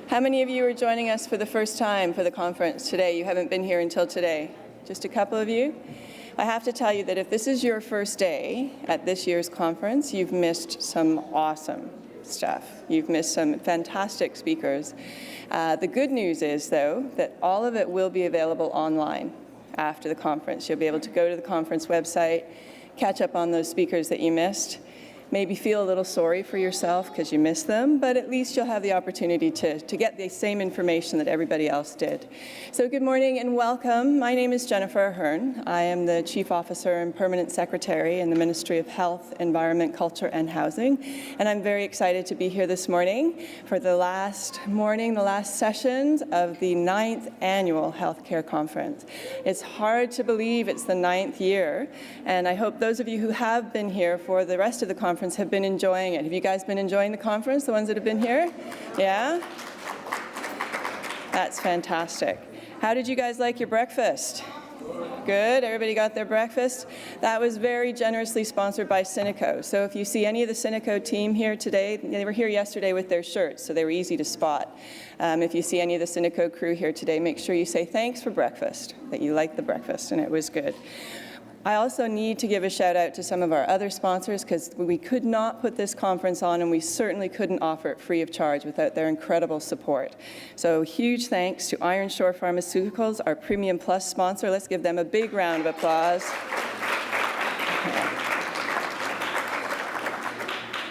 How many of you are joining us for the first time for the conference today? You haven't been here until today. Just a couple of you? I have to tell you that if this is your first day at this year's conference, you've missed some awesome stuff. You've missed some fantastic speakers. The good news is, though, that all of it will be available online after the conference. You'll be able to go to the conference website, catch up on those speakers that you missed, maybe feel a little sorry for yourself because you missed them, but at least you'll have the opportunity to get the same information that everybody else did. So good morning and welcome. My name is Jennifer Ahern. I am the Chief Officer and Permanent Secretary in the Ministry of Health, Environment, Culture and Housing, and I'm very excited to be here this morning for the last sessions of the 9th Annual Healthcare Conference. It's hard to believe it's the 9th year, and I hope those of you who have been here for the rest of the conference have been enjoying it. Have you guys been enjoying the conference, the ones that have been here? Yeah? That's fantastic. How did you guys like your breakfast? Good, everybody got their breakfast? That was very generously sponsored by Cineco. So if you see any of the Cineco team here today, they were here yesterday with their shirts, so they were easy to spot. If you see any of the Cineco crew here today, make sure you say thanks for breakfast, that you liked the breakfast and it was good. I also need to give a shout out to some of our other sponsors because we could not put this conference on and we certainly couldn't offer it free of charge without their incredible support. So huge thanks to Iron Shore Pharmaceuticals, our Premium Plus sponsor. Let's give them a big round of applause.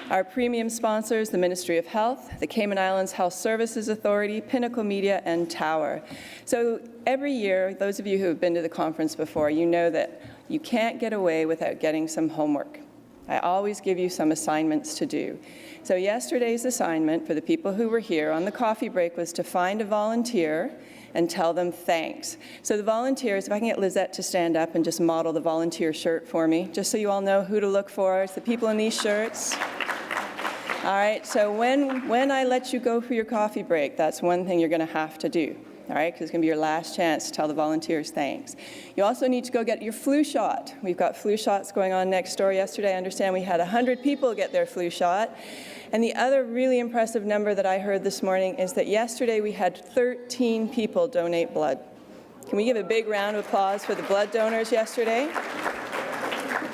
Our premium sponsors, the Ministry of Health, the Cayman Islands Health Services Authority, Pinnacle Media, and Tower. So every year, those of you who have been to the conference before, you know that you can't get away without getting some homework. I always give you some assignments to do. So yesterday's assignment for the people who were here on the coffee break was to find a volunteer and tell them thanks. So the volunteers, if I can get Lizette to stand up and just model the volunteer shirt for me, just so you all know who to look for. It's the people in these shirts. All right, so when I let you go for your coffee break, that's one thing you're going to have to do. All right, because it's going to be your last chance to tell the volunteers thanks. You also need to go get your flu shot. We've got flu shots going on next door. Yesterday, I understand we had 100 people get their flu shot. And the other really impressive number that I heard this morning is that yesterday we had 13 people donate blood. Can we give a big round of applause for the blood donors yesterday?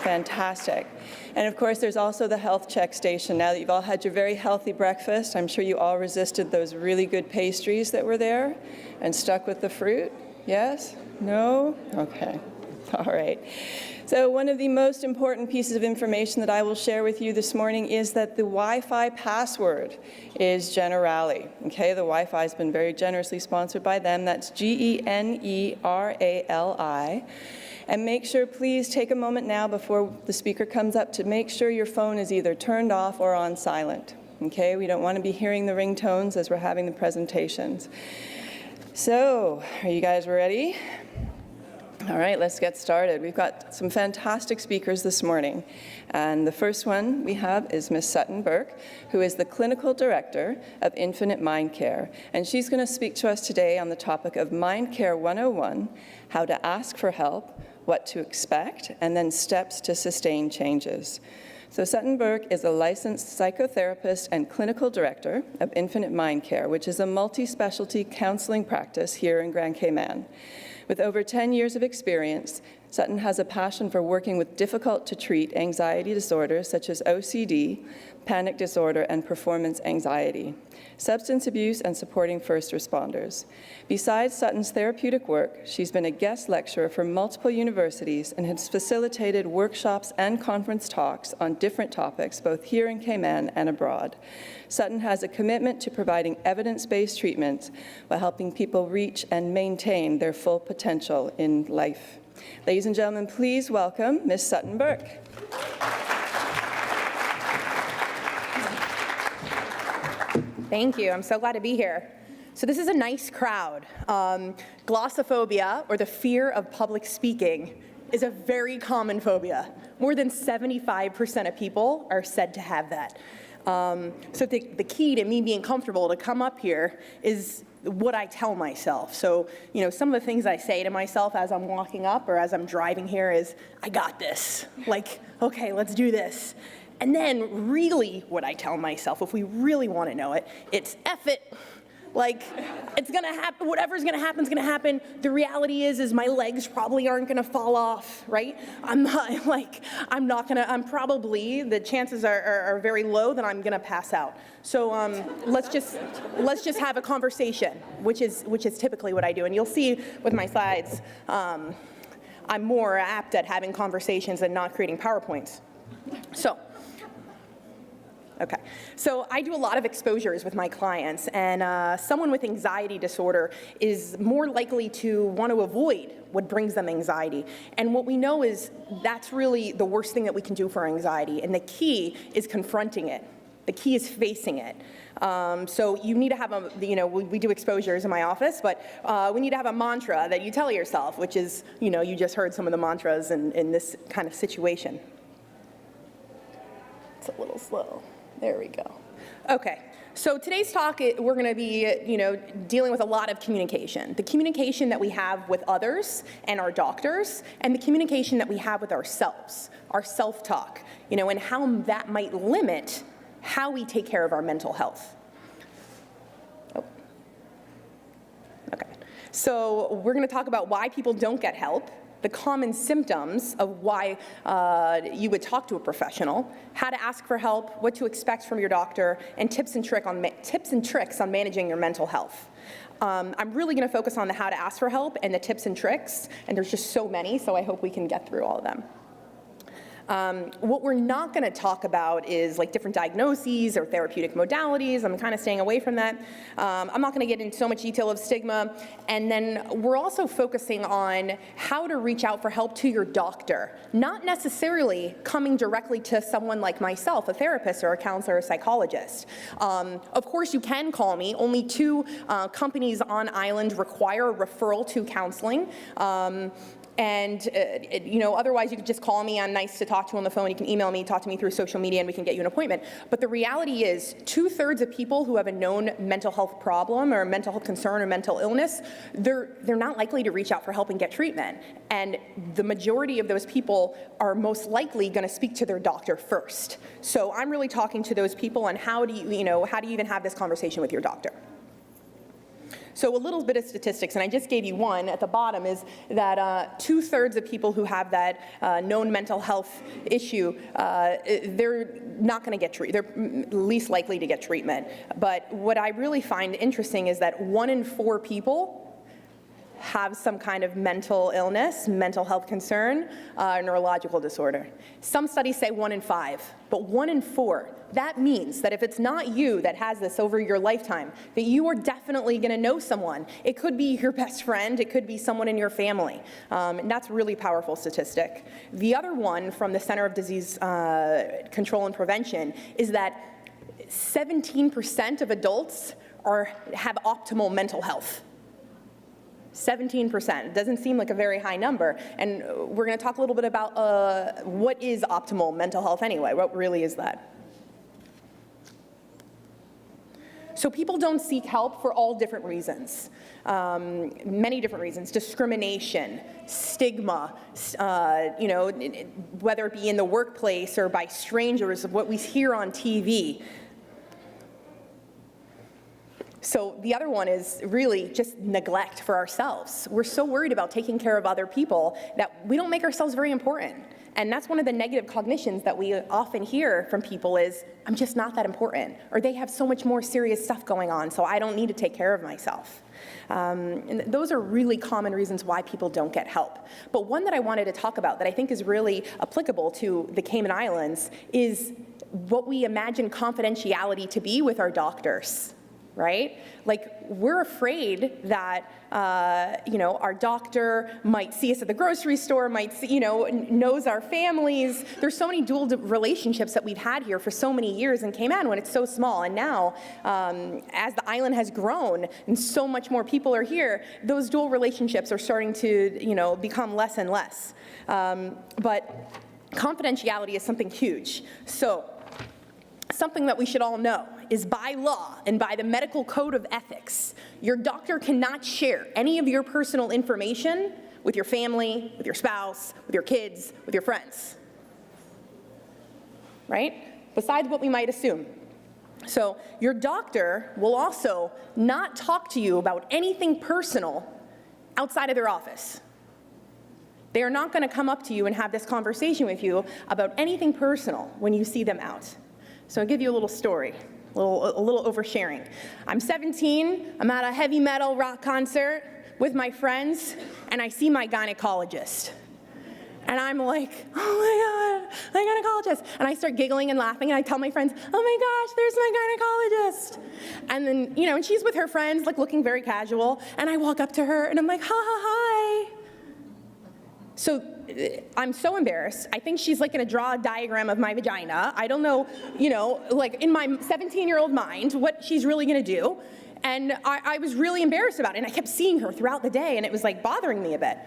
Fantastic. And of course, there's also the health check station. Now that you've all had your very healthy breakfast, I'm sure you all resisted those really good pastries that were there and stuck with the fruit. Yes? No? Okay. All right. So one of the most important pieces of information that I will share with you this morning is that the Wi-Fi password is Generali. Okay, the Wi-Fi has been very generously sponsored by them. That's Generali. And make sure, please take a moment now before the speaker comes up to make sure your phone is either turned off or on silent. Okay, we don't want to be hearing the ringtones as we're having the presentations. So, are you guys ready? All right, let's get started. We've got some fantastic speakers this morning. And the first one we have is Ms. Sutton Burke, who is the Clinical Director of Infinite Mindcare. And she's going to speak to us today on the topic of Mindcare 101, how to ask for help, what to expect, and then steps to sustain changes. So Sutton Burke is a licensed psychotherapist and clinical director of Infinite Mindcare, which is a multi-specialty counseling practice here in Grand Cayman. With over 10 years of experience, Sutton has a passion for working with difficult-to-treat anxiety disorders such as OCD, panic disorder, and performance anxiety, substance abuse, and supporting first responders. Besides Sutton's therapeutic work, she's been a guest lecturer for multiple universities and has facilitated workshops and conference talks on different topics, both here in Cayman and abroad. Sutton has a commitment to providing evidence-based treatments while helping people reach and maintain their full potential in life. Ladies and gentlemen, please welcome Ms. Sutton Burke. Thank you. I'm so glad to be here. So this is a nice crowd. Glossophobia, or the fear of public speaking, is a very common phobia. More than 75% of people are said to have that. So the key to me being comfortable to come up here is what I tell myself. So, you know, some of the things I say to myself as I'm walking up or as I'm driving here is, I got this. Like, okay, let's do this. And then really what I tell myself, if we really want to know it, it's F it, Like, it's gonna happen, whatever's gonna happen is gonna happen. The reality is my legs probably aren't gonna fall off, right? I'm probably, the chances are very low that I'm gonna pass out. So let's just have a conversation, which is typically what I do. And you'll see with my slides, I'm more apt at having conversations and not creating PowerPoints. So I do a lot of exposures with my clients, and someone with anxiety disorder is more likely to want to avoid what brings them anxiety. And what we know is that's really the worst thing that we can do for anxiety, and the key is confronting it. The key is facing it. So you need to have we do exposures in my office, but we need to have a mantra that you tell yourself, which is, you just heard some of the mantras in this kind of situation. It's a little slow. There we go. Okay, so today's talk, we're going to be, dealing with a lot of communication. The communication that we have with others and our doctors, and the communication that we have with ourselves, our self-talk, and how that might limit how we take care of our mental health. Okay, so we're going to talk about why people don't get help, the common symptoms of why you would talk to a professional, how to ask for help, what to expect from your doctor, and tips and tricks on managing your mental health. I'm really going to focus on the how to ask for help and the tips and tricks, and there's just so many, so I hope we can get through all of them. What we're not going to talk about is like different diagnoses or therapeutic modalities. I'm kind of staying away from that. I'm not going to get into so much detail of stigma. And then we're also focusing on how to reach out for help to your doctor, not necessarily coming directly to someone like myself, a therapist or a counselor or a psychologist. Of course, you can call me. Only 2 companies on island require referral to counseling. Otherwise you could just call me. I'm nice to talk to on the phone. You can email me, talk to me through social media, and we can get you an appointment. But the reality is 2/3 of people who have a known mental health problem or mental health concern or mental illness, they're not likely to reach out for help and get treatment. And the majority of those people are most likely going to speak to their doctor first. So I'm really talking to those people on how do you even have this conversation with your doctor. So a little bit of statistics, and I just gave you one at the bottom, is that 2/3 of people who have that known mental health issue, they're not going to get treated. They're least likely to get treatment. But what I really find interesting is that 1 in 4 people have some kind of mental illness, mental health concern, neurological disorder. Some studies say 1 in 5, but 1 in 4. That means that if it's not you that has this over your lifetime, that you are definitely going to know someone. It could be your best friend, it could be someone in your family, and that's a really powerful statistic. The other one from the Center of Disease Control and Prevention is that 17% of adults have optimal mental health. 17%. It doesn't seem like a very high number, and we're going to talk a little bit about what is optimal mental health anyway. What really is that? So people don't seek help for all different reasons, many different reasons: discrimination, stigma, whether it be in the workplace or by strangers, what we hear on TV. So the other one is really just neglect for ourselves. We're so worried about taking care of other people that we don't make ourselves very important. And that's one of the negative cognitions that we often hear from people is, I'm just not that important, or they have so much more serious stuff going on, so I don't need to take care of myself. And those are really common reasons why people don't get help. But one that I wanted to talk about that I think is really applicable to the Cayman Islands is what we imagine confidentiality to be with our doctors. Right? Like, we're afraid that, our doctor might see us at the grocery store, might see, knows our families. There's so many dual relationships that we've had here for so many years in Cayman when it's so small. And now, as the island has grown and so much more people are here, those dual relationships are starting to, become less and less. But confidentiality is something huge. So, something that we should all know is by law and by the medical code of ethics, your doctor cannot share any of your personal information with your family, with your spouse, with your kids, with your friends. Right? Besides what we might assume. So your doctor will also not talk to you about anything personal outside of their office. They are not going to come up to you and have this conversation with you about anything personal when you see them out. So I'll give you a little story, a little oversharing. I'm 17, I'm at a heavy metal rock concert with my friends, and I see my gynecologist. And I'm like, oh my God, my gynecologist. And I start giggling and laughing, and I tell my friends, oh my gosh, there's my gynecologist. And then, and she's with her friends, like looking very casual, and I walk up to her, and I'm like, hi. So I'm so embarrassed. I think she's like gonna draw a diagram of my vagina. I don't know, like in my 17-year-old mind, what she's really gonna do. And I was really embarrassed about it, and I kept seeing her throughout the day, and it was like bothering me a bit.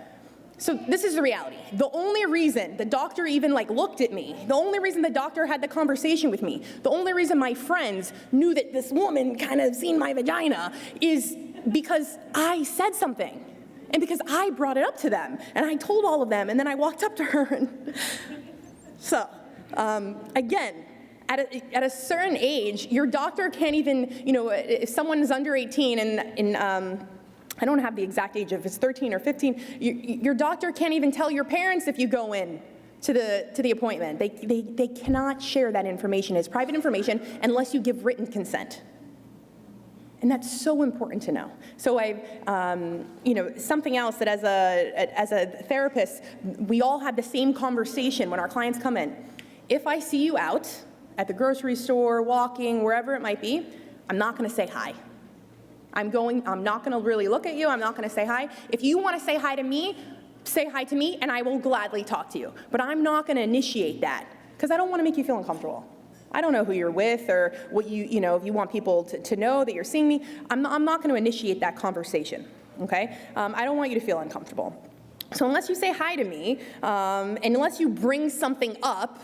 So this is the reality. The only reason the doctor even looked at me, the only reason the doctor had the conversation with me, the only reason my friends knew that this woman kind of seen my vagina is because I said something. And because I brought it up to them, and I told all of them, and then I walked up to her. And so, again, at a certain age, your doctor can't even, if someone is under 18 and I don't have the exact age, if it's 13 or 15, your doctor can't even tell your parents if you go in to the appointment. They cannot share that information as private information unless you give written consent. And that's so important to know. So something else that as a therapist, we all have the same conversation when our clients come in. If I see you out at the grocery store, walking, wherever it might be, I'm not gonna say hi. I'm not gonna really look at you, I'm not gonna say hi. If you wanna say hi to me, and I will gladly talk to you. But I'm not gonna initiate that, because I don't wanna make you feel uncomfortable. I don't know who you're with or what if you want people to know that you're seeing me. I'm not going to initiate that conversation, okay? I don't want you to feel uncomfortable. So unless you say hi to me, and unless you bring something up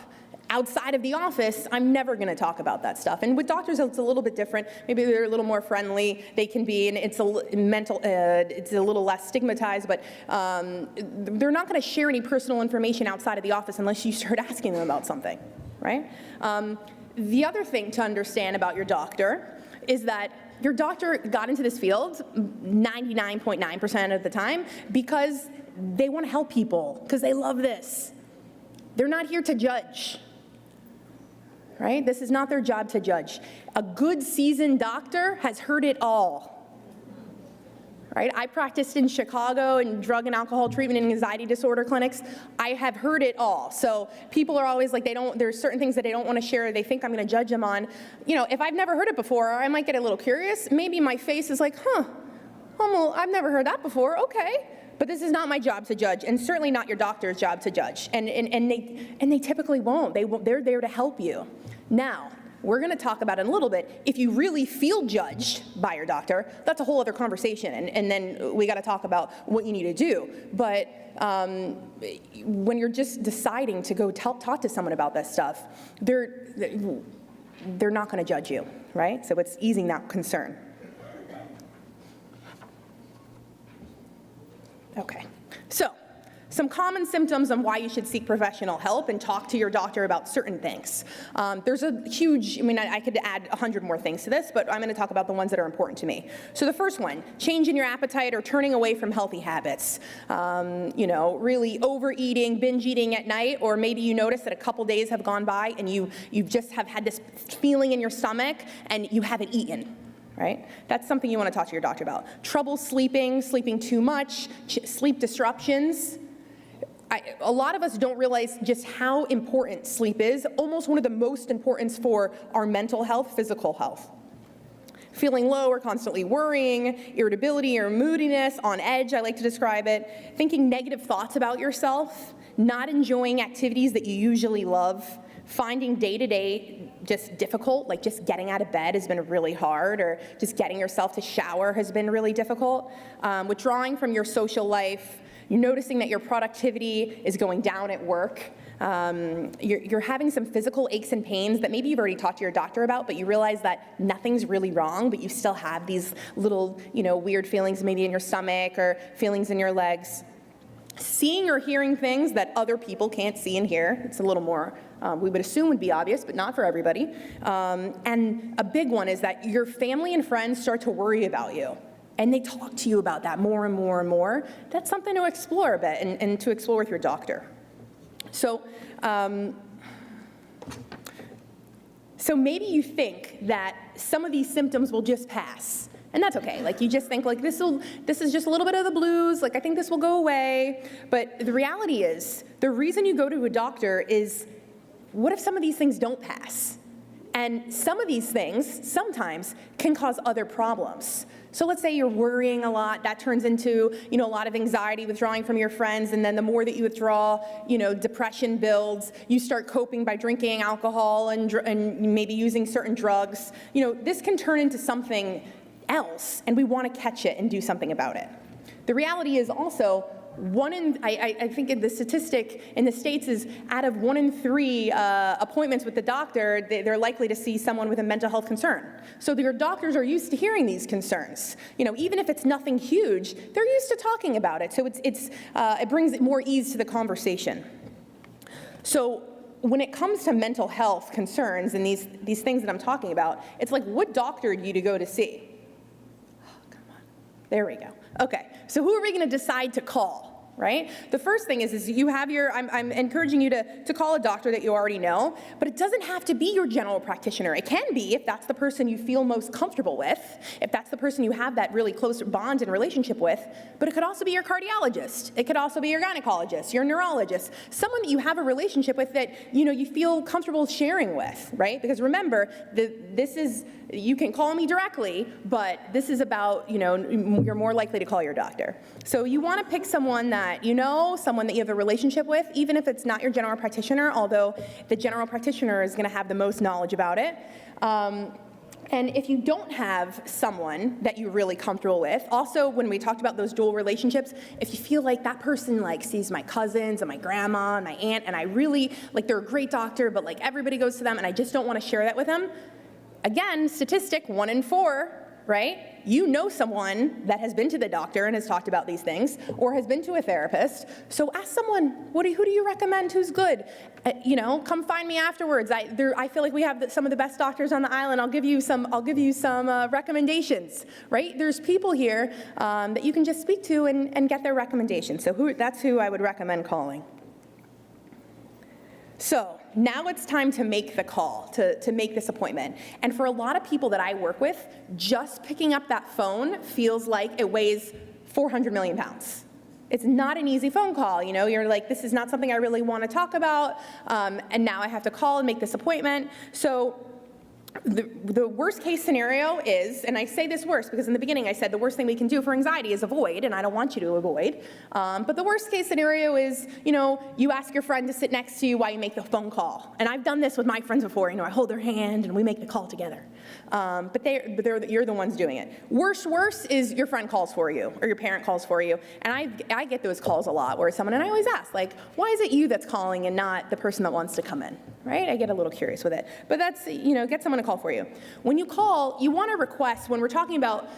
outside of the office, I'm never going to talk about that stuff. And with doctors, it's a little bit different. Maybe they're a little more friendly. They can be, and it's a little less stigmatized, but they're not going to share any personal information outside of the office unless you start asking them about something, right? The other thing to understand about your doctor is that your doctor got into this field 99.9% of the time because they want to help people, because they love this. They're not here to judge, right? This is not their job to judge. A good seasoned doctor has heard it all. Right? I practiced in Chicago in drug and alcohol treatment and anxiety disorder clinics. I have heard it all. So people are always like, there's certain things that they don't want to share. They think I'm going to judge them on. If I've never heard it before, I might get a little curious. Maybe my face is like, I've never heard that before. Okay. But this is not my job to judge, and certainly not your doctor's job to judge. And they typically won't. They're there to help you. Now, we're going to talk about in a little bit, if you really feel judged by your doctor, that's a whole other conversation, and then we got to talk about what you need to do. But when you're just deciding to go talk to someone about this stuff, they're not going to judge you, right? So it's easing that concern. Okay, so some common symptoms on why you should seek professional help and talk to your doctor about certain things. There's a huge, I could add 100 more things to this, but I'm going to talk about the ones that are important to me. So the first one, change in your appetite or turning away from healthy habits. Really overeating, binge eating at night, or maybe you notice that a couple days have gone by and you just have had this feeling in your stomach and you haven't eaten. Right? That's something you want to talk to your doctor about. Trouble sleeping too much, sleep disruptions. A lot of us don't realize just how important sleep is, almost one of the most important for our mental health, physical health. Feeling low or constantly worrying, irritability or moodiness, on edge, I like to describe it, thinking negative thoughts about yourself, not enjoying activities that you usually love, finding day-to-day just difficult, like just getting out of bed has been really hard, or just getting yourself to shower has been really difficult, withdrawing from your social life, you're noticing that your productivity is going down at work, you're having some physical aches and pains that maybe you've already talked to your doctor about, but you realize that nothing's really wrong, but you still have these little, weird feelings maybe in your stomach or feelings in your legs. Seeing or hearing things that other people can't see and hear, it's a little more we would assume would be obvious, but not for everybody. And a big one is that your family and friends start to worry about you. And they talk to you about that more and more and more. That's something to explore a bit and to explore with your doctor. So maybe you think that some of these symptoms will just pass. And that's okay. Like, you just think, like, this is just a little bit of the blues. Like, I think this will go away. But the reality is, the reason you go to a doctor is, what if some of these things don't pass? And some of these things, sometimes, can cause other problems. So let's say you're worrying a lot. That turns into, a lot of anxiety, withdrawing from your friends. And then the more that you withdraw, depression builds. You start coping by drinking alcohol and maybe using certain drugs. This can turn into something else, and we want to catch it and do something about it. The reality is also, I think the statistic in the States is out of 1 in 3 appointments with the doctor, they're likely to see someone with a mental health concern. So your doctors are used to hearing these concerns. Even if it's nothing huge, they're used to talking about it. So it brings more ease to the conversation. So when it comes to mental health concerns and these things that I'm talking about, it's like, what doctor do you go to see? There we go. Okay, so who are we going to decide to call, right? The first thing is you have I'm encouraging you to call a doctor that you already know, but it doesn't have to be your general practitioner. It can be if that's the person you feel most comfortable with, if that's the person you have that really close bond and relationship with, but it could also be your cardiologist. It could also be your gynecologist, your neurologist, someone that you have a relationship with that, you feel comfortable sharing with, right? Because remember, you can call me directly, but this is about, you're more likely to call your doctor. So you want to pick someone that someone that you have a relationship with, even if it's not your general practitioner, although the general practitioner is going to have the most knowledge about it. And if you don't have someone that you're really comfortable with, also when we talked about those dual relationships, if you feel like that person sees my cousins and my grandma and my aunt, and I really, they're a great doctor, but everybody goes to them and I just don't want to share that with them, again, statistic 1 in 4, right? You know someone that has been to the doctor and has talked about these things, or has been to a therapist. So ask someone, who do you recommend who's good? Come find me afterwards. I feel like we have some of the best doctors on the island. I'll give you some recommendations, right? There's people here that you can just speak to and get their recommendations. So that's who I would recommend calling. So now it's time to make the call, to make this appointment. And for a lot of people that I work with, just picking up that phone feels like it weighs 400 million pounds. It's not an easy phone call. You're like, this is not something I really want to talk about, and now I have to call and make this appointment. So the worst case scenario is, and I say this worst because in the beginning I said the worst thing we can do for anxiety is avoid, and I don't want you to avoid. But the worst case scenario is, you ask your friend to sit next to you while you make the phone call. And I've done this with my friends before. I hold their hand and we make the call together. But you're the ones doing it. Worst is your friend calls for you or your parent calls for you. And I get those calls a lot where and I always ask, why is it you that's calling and not the person that wants to come in, right? I get a little curious with it. But that's, get someone to call for you. When you call, you want to request, when we're talking about,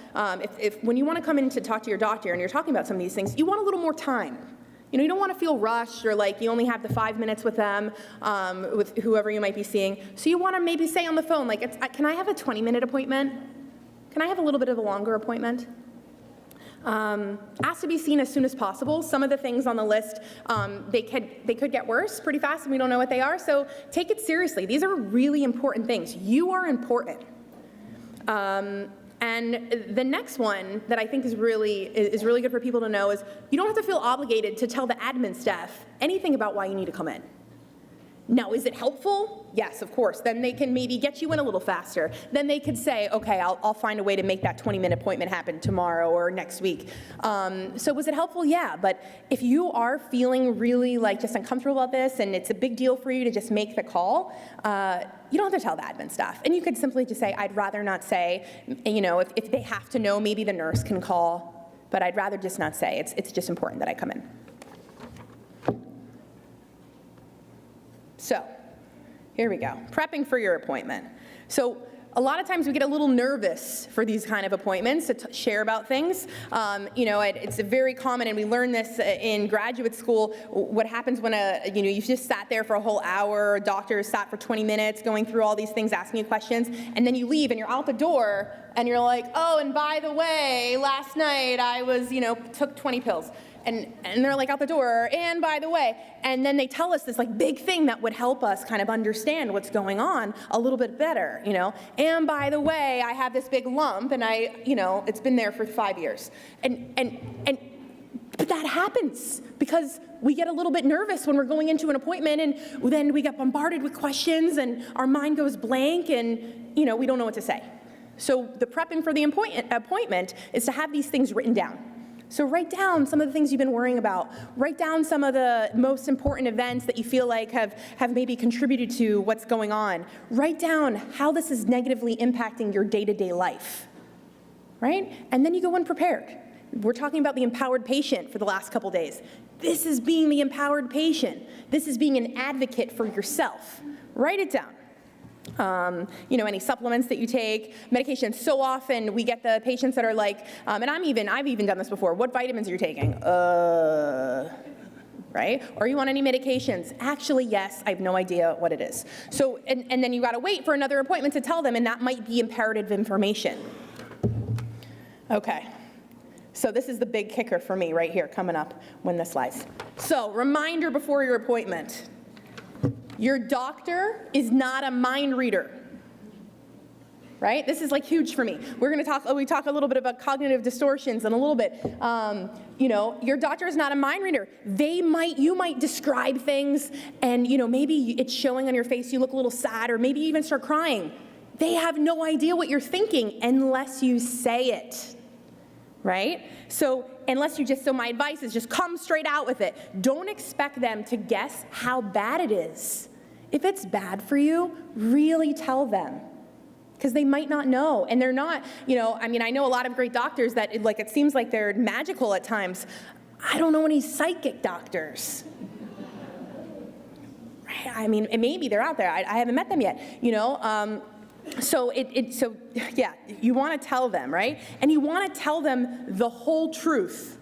when you want to come in to talk to your doctor and you're talking about some of these things, you want a little more time. You don't want to feel rushed or like you only have the 5 minutes with them, with whoever you might be seeing. So you want to maybe say on the phone, can I have a 20-minute appointment? Can I have a little bit of a longer appointment? Ask to be seen as soon as possible. Some of the things on the list, they could get worse pretty fast and we don't know what they are, so take it seriously. These are really important things. You are important. And the next one that I think is really good for people to know is you don't have to feel obligated to tell the admin staff anything about why you need to come in. Now, is it helpful? Yes, of course. Then they can maybe get you in a little faster. Then they could say, okay, I'll find a way to make that 20-minute appointment happen tomorrow or next week. So was it helpful? Yeah, but if you are feeling really just uncomfortable about this and it's a big deal for you to just make the call, you don't have to tell the admin staff. And you could simply just say, I'd rather not say, if they have to know, maybe the nurse can call, but I'd rather just not say. It's just important that I come in. So here we go, prepping for your appointment. So a lot of times we get a little nervous for these kind of appointments to share about things. It's very common, and we learn this in graduate school, what happens when you've just sat there for a whole hour, a doctor sat for 20 minutes going through all these things, asking you questions, and then you leave and you're out the door and you're like, oh, and by the way, last night I was, took 20 pills. And they're like out the door, and by the way, and then they tell us this like big thing that would help us kind of understand what's going on a little bit better, and by the way, I have this big lump, and it's been there for 5 years. But that happens because we get a little bit nervous when we're going into an appointment, and then we get bombarded with questions, and our mind goes blank, and we don't know what to say. So the prepping for the appointment is to have these things written down. So write down some of the things you've been worrying about. Write down some of the most important events that you feel like have maybe contributed to what's going on. Write down how this is negatively impacting your day-to-day life, right? And then you go in prepared. We're talking about the empowered patient for the last couple days. This is being the empowered patient. This is being an advocate for yourself. Write it down. Any supplements that you take, medications. So often we get the patients that are like, and I've even done this before. What vitamins are you taking? Right? Are you on any medications? Actually, yes. I have no idea what it is. So, and then you got to wait for another appointment to tell them, and that might be imperative information. Okay. So this is the big kicker for me right here coming up when this lies. So reminder before your appointment. Your doctor is not a mind reader, right? This is like huge for me. We talk a little bit about cognitive distortions in a little bit. Your doctor is not a mind reader. You might describe things and, maybe it's showing on your face, you look a little sad, or maybe you even start crying. They have no idea what you're thinking unless you say it, right? So my advice is just come straight out with it. Don't expect them to guess how bad it is. If it's bad for you, really tell them, because they might not know. And they're not, I know a lot of great doctors that it seems like they're magical at times. I don't know any psychic doctors. Right? And maybe they're out there. I haven't met them yet, So you want to tell them, right? And you want to tell them the whole truth,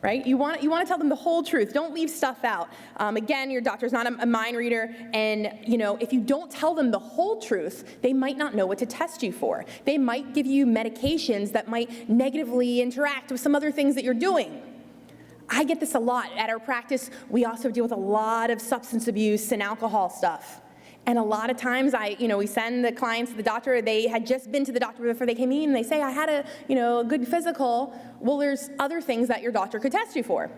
right? You want to tell them the whole truth. Don't leave stuff out. Again, your doctor's not a mind reader, and if you don't tell them the whole truth, they might not know what to test you for. They might give you medications that might negatively interact with some other things that you're doing. I get this a lot at our practice. We also deal with a lot of substance abuse and alcohol stuff. And a lot of times we send the clients to the doctor. They had just been to the doctor before they came in, and they say, I had a good physical. Well, there's other things that your doctor could test you for.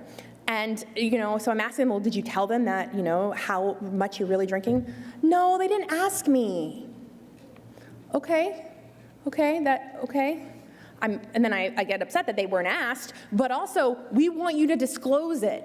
And, so I'm asking them, well, did you tell them that, how much you're really drinking? No, they didn't ask me. Okay. And then I get upset that they weren't asked, but also we want you to disclose it.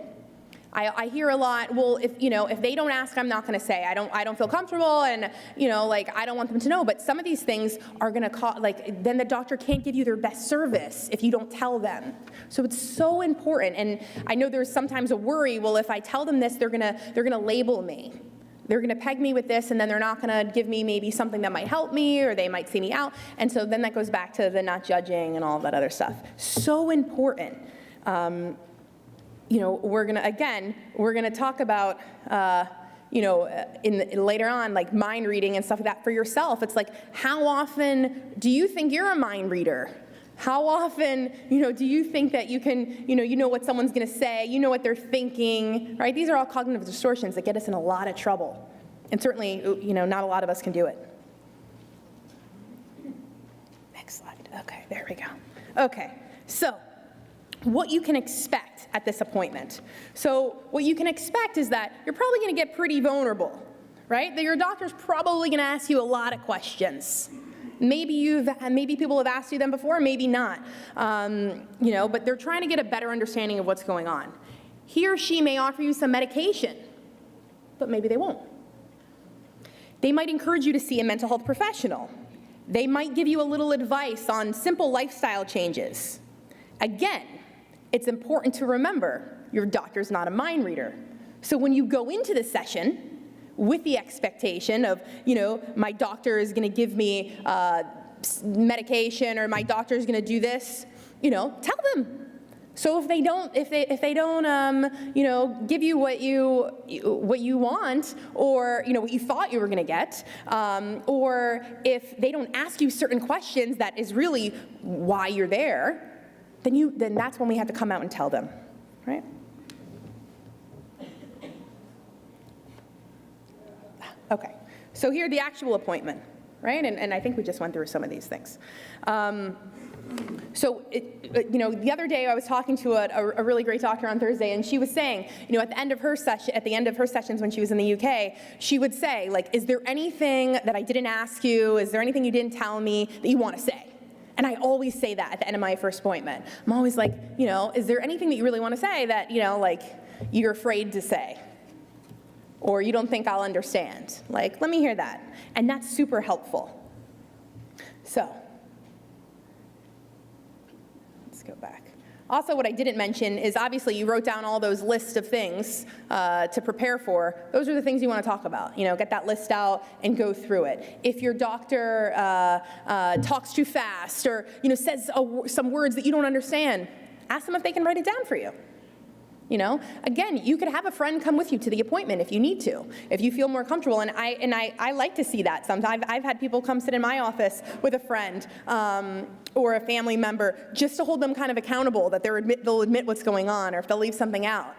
I hear a lot, well, if they don't ask, I'm not going to say. I don't feel comfortable, and, I don't want them to know. But some of these things are going to then the doctor can't give you their best service if you don't tell them. So it's so important. And I know there's sometimes a worry, well, if I tell them this, they're going to label me. They're going to peg me with this, and then they're not going to give me maybe something that might help me, or they might see me out. And so then that goes back to the not judging and all of that other stuff. So important. We're gonna talk about, later on, like mind reading and stuff like that for yourself. It's like, how often do you think you're a mind reader? How often, do you think that you can, what someone's gonna say, what they're thinking, right? These are all cognitive distortions that get us in a lot of trouble. And certainly, not a lot of us can do it. Next slide. Okay, there we go. Okay, so what you can expect at this appointment. So what you can expect is that you're probably going to get pretty vulnerable, right? That your doctor's probably going to ask you a lot of questions. Maybe people have asked you them before, maybe not. But they're trying to get a better understanding of what's going on. He or she may offer you some medication, but maybe they won't. They might encourage you to see a mental health professional. They might give you a little advice on simple lifestyle changes. Again, it's important to remember your doctor's not a mind reader. So when you go into the session, with the expectation of, my doctor is going to give me medication, or my doctor is going to do this, tell them. So if they don't, give you what you want, or what you thought you were going to get, or if they don't ask you certain questions that is really why you're there, then that's when we have to come out and tell them, right? Okay. So here, the actual appointment, right? And I think we just went through some of these things. So, the other day I was talking to a really great doctor on Thursday, and she was saying, at the end of her sessions when she was in the UK, she would say, like, is there anything that I didn't ask you? Is there anything you didn't tell me that you want to say? And I always say that at the end of my first appointment. I'm always like, is there anything that you really want to say that, you're afraid to say? Or you don't think I'll understand? Like, let me hear that. And that's super helpful. So, go back. Also, what I didn't mention is obviously you wrote down all those lists of things to prepare for. Those are the things you want to talk about. Get that list out and go through it. If your doctor talks too fast or says some words that you don't understand, ask them if they can write it down for you. Again, you could have a friend come with you to the appointment if you need to, if you feel more comfortable. And I like to see that sometimes. I've had people come sit in my office with a friend or a family member just to hold them kind of accountable, that they'll admit what's going on, or if they'll leave something out.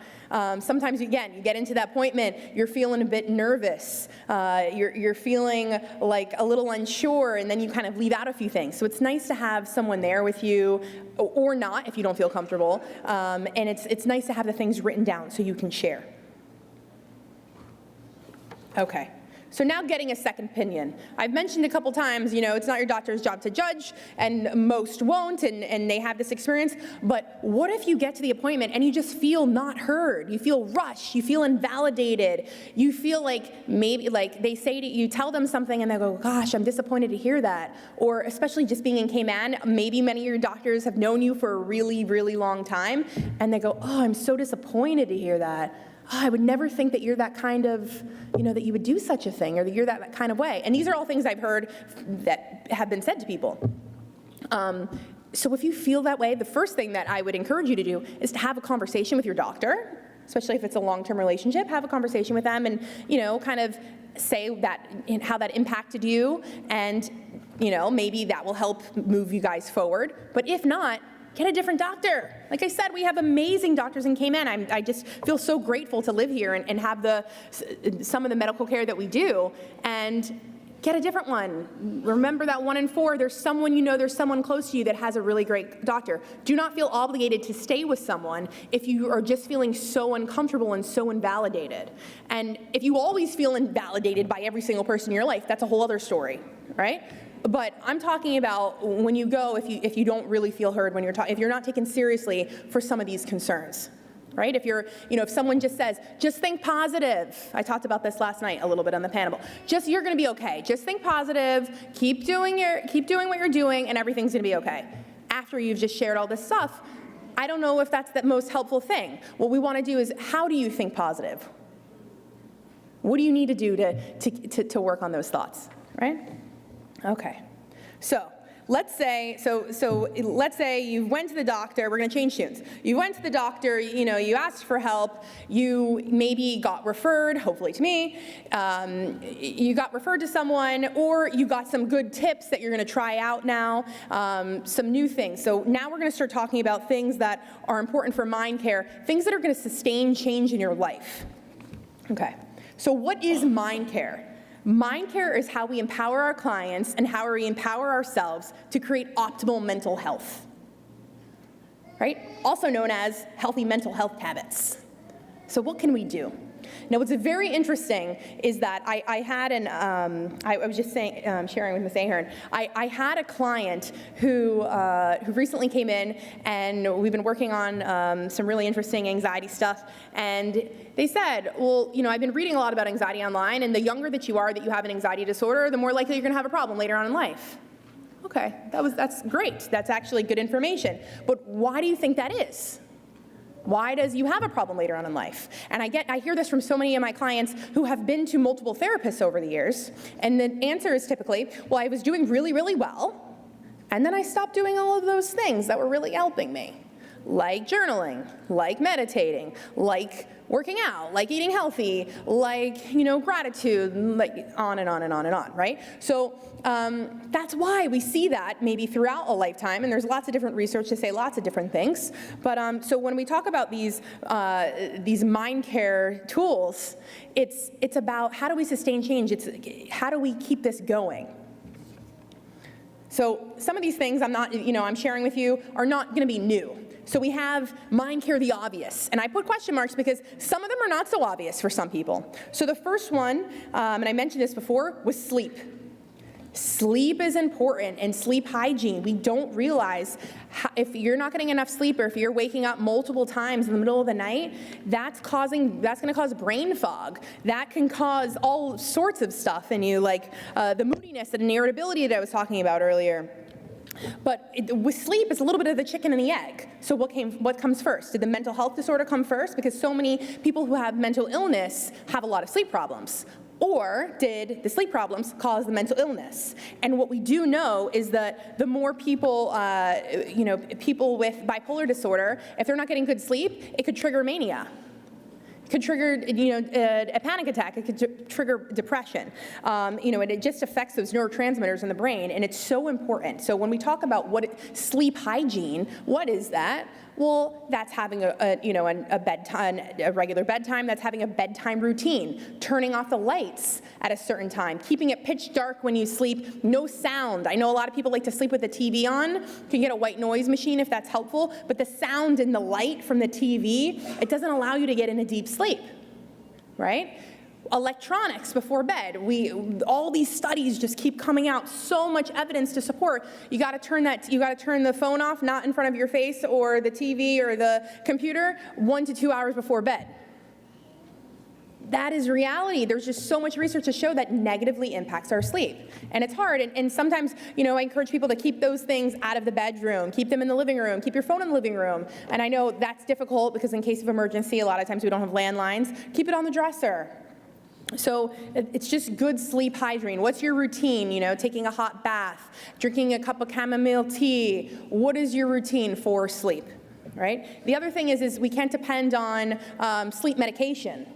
Sometimes, again, you get into that appointment, you're feeling a bit nervous, you're feeling like a little unsure, and then you kind of leave out a few things. So it's nice to have someone there with you, or not if you don't feel comfortable, and it's nice to have the things written down so you can share. Okay. So now getting a second opinion. I've mentioned a couple times, it's not your doctor's job to judge, and most won't, and they have this experience, but what if you get to the appointment and you just feel not heard? You feel rushed, you feel invalidated, you feel like maybe, like they say to you, tell them something and they go, gosh, I'm disappointed to hear that. Or especially just being in Cayman, maybe many of your doctors have known you for a really, really long time, and they go, oh, I'm so disappointed to hear that. Oh, I would never think that you're that kind of, that you would do such a thing, or that you're that kind of way. And these are all things I've heard that have been said to people. So if you feel that way, the first thing that I would encourage you to do is to have a conversation with your doctor, especially if it's a long-term relationship. Have a conversation with them and, kind of say that, how that impacted you, and, maybe that will help move you guys forward. But if not, get a different doctor. Like I said, we have amazing doctors in Cayman. I just feel so grateful to live here and have some of the medical care that we do. And get a different one. Remember that 1 in 4, there's someone there's someone close to you that has a really great doctor. Do not feel obligated to stay with someone if you are just feeling so uncomfortable and so invalidated. And if you always feel invalidated by every single person in your life, that's a whole other story, right? But I'm talking about when you go, if you don't really feel heard, if you're not taken seriously for some of these concerns, right? If someone just says, just think positive. I talked about this last night a little bit on the panel. You're going to be okay. Just think positive. Keep doing what you're doing, and everything's going to be okay. After you've just shared all this stuff, I don't know if that's the most helpful thing. What we want to do is, how do you think positive? What do you need to do to work on those thoughts, right? Okay, so let's say you went to the doctor. We're going to change tunes. You went to the doctor. You asked for help. You maybe got referred, hopefully to me. You got referred to someone, or you got some good tips that you're going to try out now. Some new things. So now we're going to start talking about things that are important for mind care. Things that are going to sustain change in your life. Okay. So what is mind care? Mind care is how we empower our clients and how we empower ourselves to create optimal mental health, right? Also known as healthy mental health habits. So what can we do? Now, what's very interesting is that I had I was just sharing with Ms. Ahern, I had a client who recently came in, and we've been working on some really interesting anxiety stuff, and they said, well, I've been reading a lot about anxiety online, and the younger that you are that you have an anxiety disorder, the more likely you're going to have a problem later on in life. Okay, that's great. That's actually good information. But why do you think that is? Why does you have a problem later on in life? And I hear this from so many of my clients who have been to multiple therapists over the years, and the answer is typically, well, I was doing really, really well, and then I stopped doing all of those things that were really helping me, like journaling, like meditating, like working out, like eating healthy, like, gratitude, like on and on and on and on, right? So that's why we see that maybe throughout a lifetime, and there's lots of different research to say lots of different things. But so when we talk about these mind care tools, it's about how do we sustain change? It's how do we keep this going? So some of these things I'm sharing with you are not going to be new. So we have mind care, the obvious. And I put question marks because some of them are not so obvious for some people. So the first one, and I mentioned this before, was sleep. Sleep is important, and sleep hygiene. We don't realize if you're not getting enough sleep, or if you're waking up multiple times in the middle of the night, that's going to cause brain fog. That can cause all sorts of stuff in you, like the moodiness and irritability that I was talking about earlier. But with sleep, it's a little bit of the chicken and the egg. So what comes first? Did the mental health disorder come first? Because so many people who have mental illness have a lot of sleep problems. Or did the sleep problems cause the mental illness? And what we do know is that the more people, people with bipolar disorder, if they're not getting good sleep, it could trigger mania. It could trigger, a panic attack. It could trigger depression. And it just affects those neurotransmitters in the brain, and it's so important. So when we talk about sleep hygiene, what is that? Well, that's having a bedtime, a regular bedtime. That's having a bedtime routine, turning off the lights at a certain time, keeping it pitch dark when you sleep, no sound. I know a lot of people like to sleep with the TV on. You can get a white noise machine if that's helpful, but the sound and the light from the TV, it doesn't allow you to get into deep sleep, right? Electronics before bed. All these studies just keep coming out, so much evidence to support. You got to turn the phone off, not in front of your face or the TV or the computer, 1 to 2 hours before bed. That is reality. There's just so much research to show that negatively impacts our sleep. And it's hard. And sometimes, I encourage people to keep those things out of the bedroom, keep them in the living room, keep your phone in the living room. And I know that's difficult because in case of emergency, a lot of times we don't have landlines. Keep it on the dresser. So it's just good sleep hygiene. What's your routine? Taking a hot bath, drinking a cup of chamomile tea. What is your routine for sleep, right? The other thing is we can't depend on sleep medication.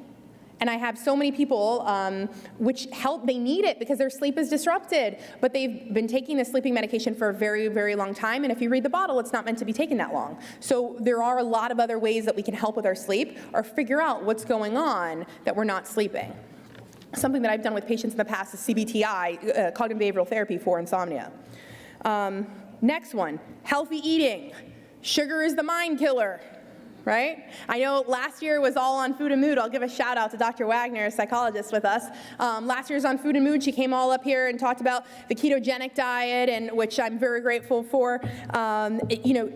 And I have so many people they need it because their sleep is disrupted, but they've been taking the sleeping medication for a very, very long time, and if you read the bottle, it's not meant to be taken that long. So there are a lot of other ways that we can help with our sleep or figure out what's going on that we're not sleeping. Something that I've done with patients in the past is CBTI, cognitive behavioral therapy for insomnia. Next one, healthy eating. Sugar is the mind killer, right? I know last year was all on food and mood. I'll give a shout out to Dr. Wagner, a psychologist with us. Last year's on food and mood. She came all up here and talked about the ketogenic diet, and which I'm very grateful for.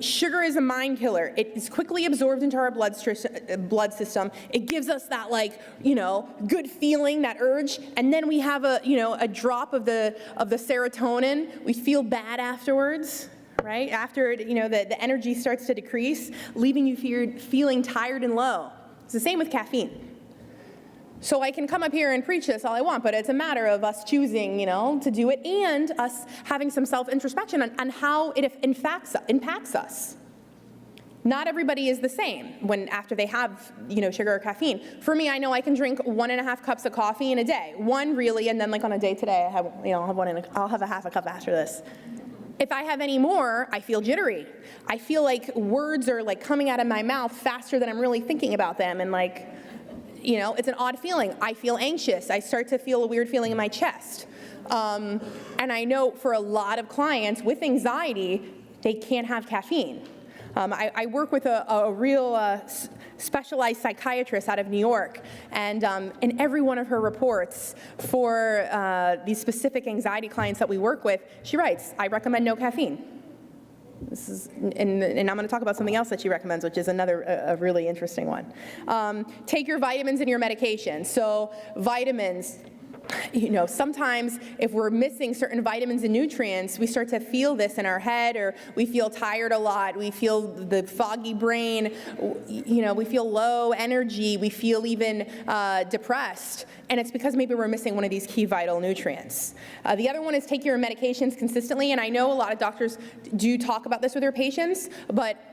Sugar is a mind killer. It is quickly absorbed into our blood system. It gives us that good feeling, that urge, and then we have a drop of the serotonin. We feel bad afterwards. Right? After the energy starts to decrease, leaving you feeling tired and low. It's the same with caffeine. So I can come up here and preach this all I want, but it's a matter of us choosing, to do it, and us having some self-introspection on how it impacts us. Not everybody is the same after they have, sugar or caffeine. For me, I know I can drink 1.5 cups of coffee in a day. One really, and then on a day today, I'll have a half a cup after this. If I have any more, I feel jittery. I feel like words are coming out of my mouth faster than I'm really thinking about them, and it's an odd feeling. I feel anxious. I start to feel a weird feeling in my chest. And I know for a lot of clients with anxiety, they can't have caffeine. I work with a real specialized psychiatrist out of New York, and in every one of her reports for these specific anxiety clients that we work with, she writes, I recommend no caffeine. And I'm going to talk about something else that she recommends, which is a really interesting one. Take your vitamins and your medication. So vitamins, Sometimes if we're missing certain vitamins and nutrients, we start to feel this in our head, or we feel tired a lot, we feel the foggy brain, we feel low energy, we feel even depressed, and it's because maybe we're missing one of these key vital nutrients. The other one is take your medications consistently, and I know a lot of doctors do talk about this with their patients, but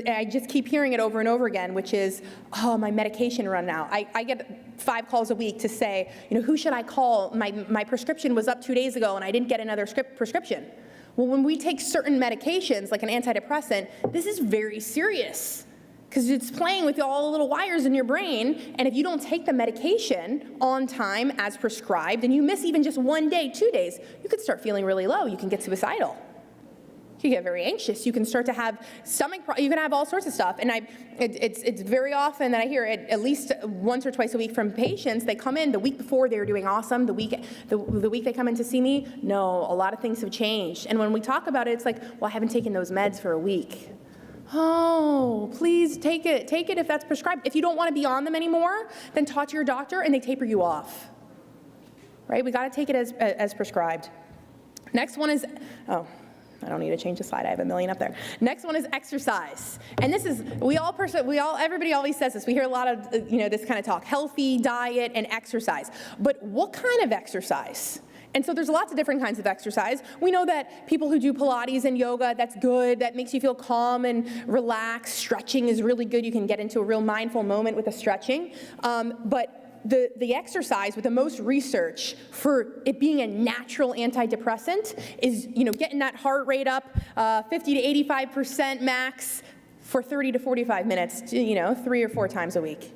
I just keep hearing it over and over again, which is, oh, my medication run out. I get 5 calls a week to say, who should I call? My prescription was up 2 days ago and I didn't get another prescription. Well, when we take certain medications, like an antidepressant, this is very serious, because it's playing with all the little wires in your brain, and if you don't take the medication on time as prescribed, and you miss even just 1 day, 2 days, you could start feeling really low. You can get suicidal. You get very anxious. You can start to have stomach problems. You can have all sorts of stuff. And it's very often that I hear it at least once or twice a week from patients. They come in the week before, they were doing awesome. The week they come in to see me, no, a lot of things have changed. And when we talk about it, it's like, well, I haven't taken those meds for a week. Oh, please take it. Take it if that's prescribed. If you don't want to be on them anymore, then talk to your doctor and they taper you off. Right? We got to take it as prescribed. Next one is, I don't need to change the slide. I have a million up there. Next one is exercise. And this is, everybody always says this. We hear a lot of, this kind of talk, healthy diet and exercise. But what kind of exercise? And so there's lots of different kinds of exercise. We know that people who do Pilates and yoga, that's good. That makes you feel calm and relaxed. Stretching is really good. You can get into a real mindful moment with the stretching. But the exercise with the most research for it being a natural antidepressant is, getting that heart rate up 50 to 85% max for 30 to 45 minutes, 3 or 4 times a week.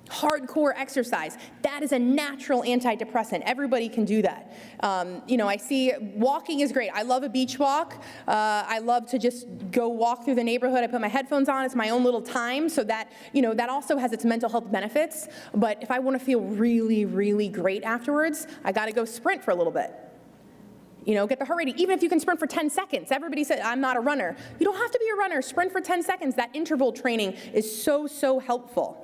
Hardcore exercise, that is a natural antidepressant. Everybody can do that. I see walking is great. I love a beach walk. I love to just go walk through the neighborhood. I put my headphones on. It's my own little time, so that, that also has its mental health benefits. But if I want to feel really, really great afterwards, I got to go sprint for a little bit. Get the heart rate. Even if you can sprint for 10 seconds. Everybody said, I'm not a runner. You don't have to be a runner. Sprint for 10 seconds. That interval training is so, so helpful.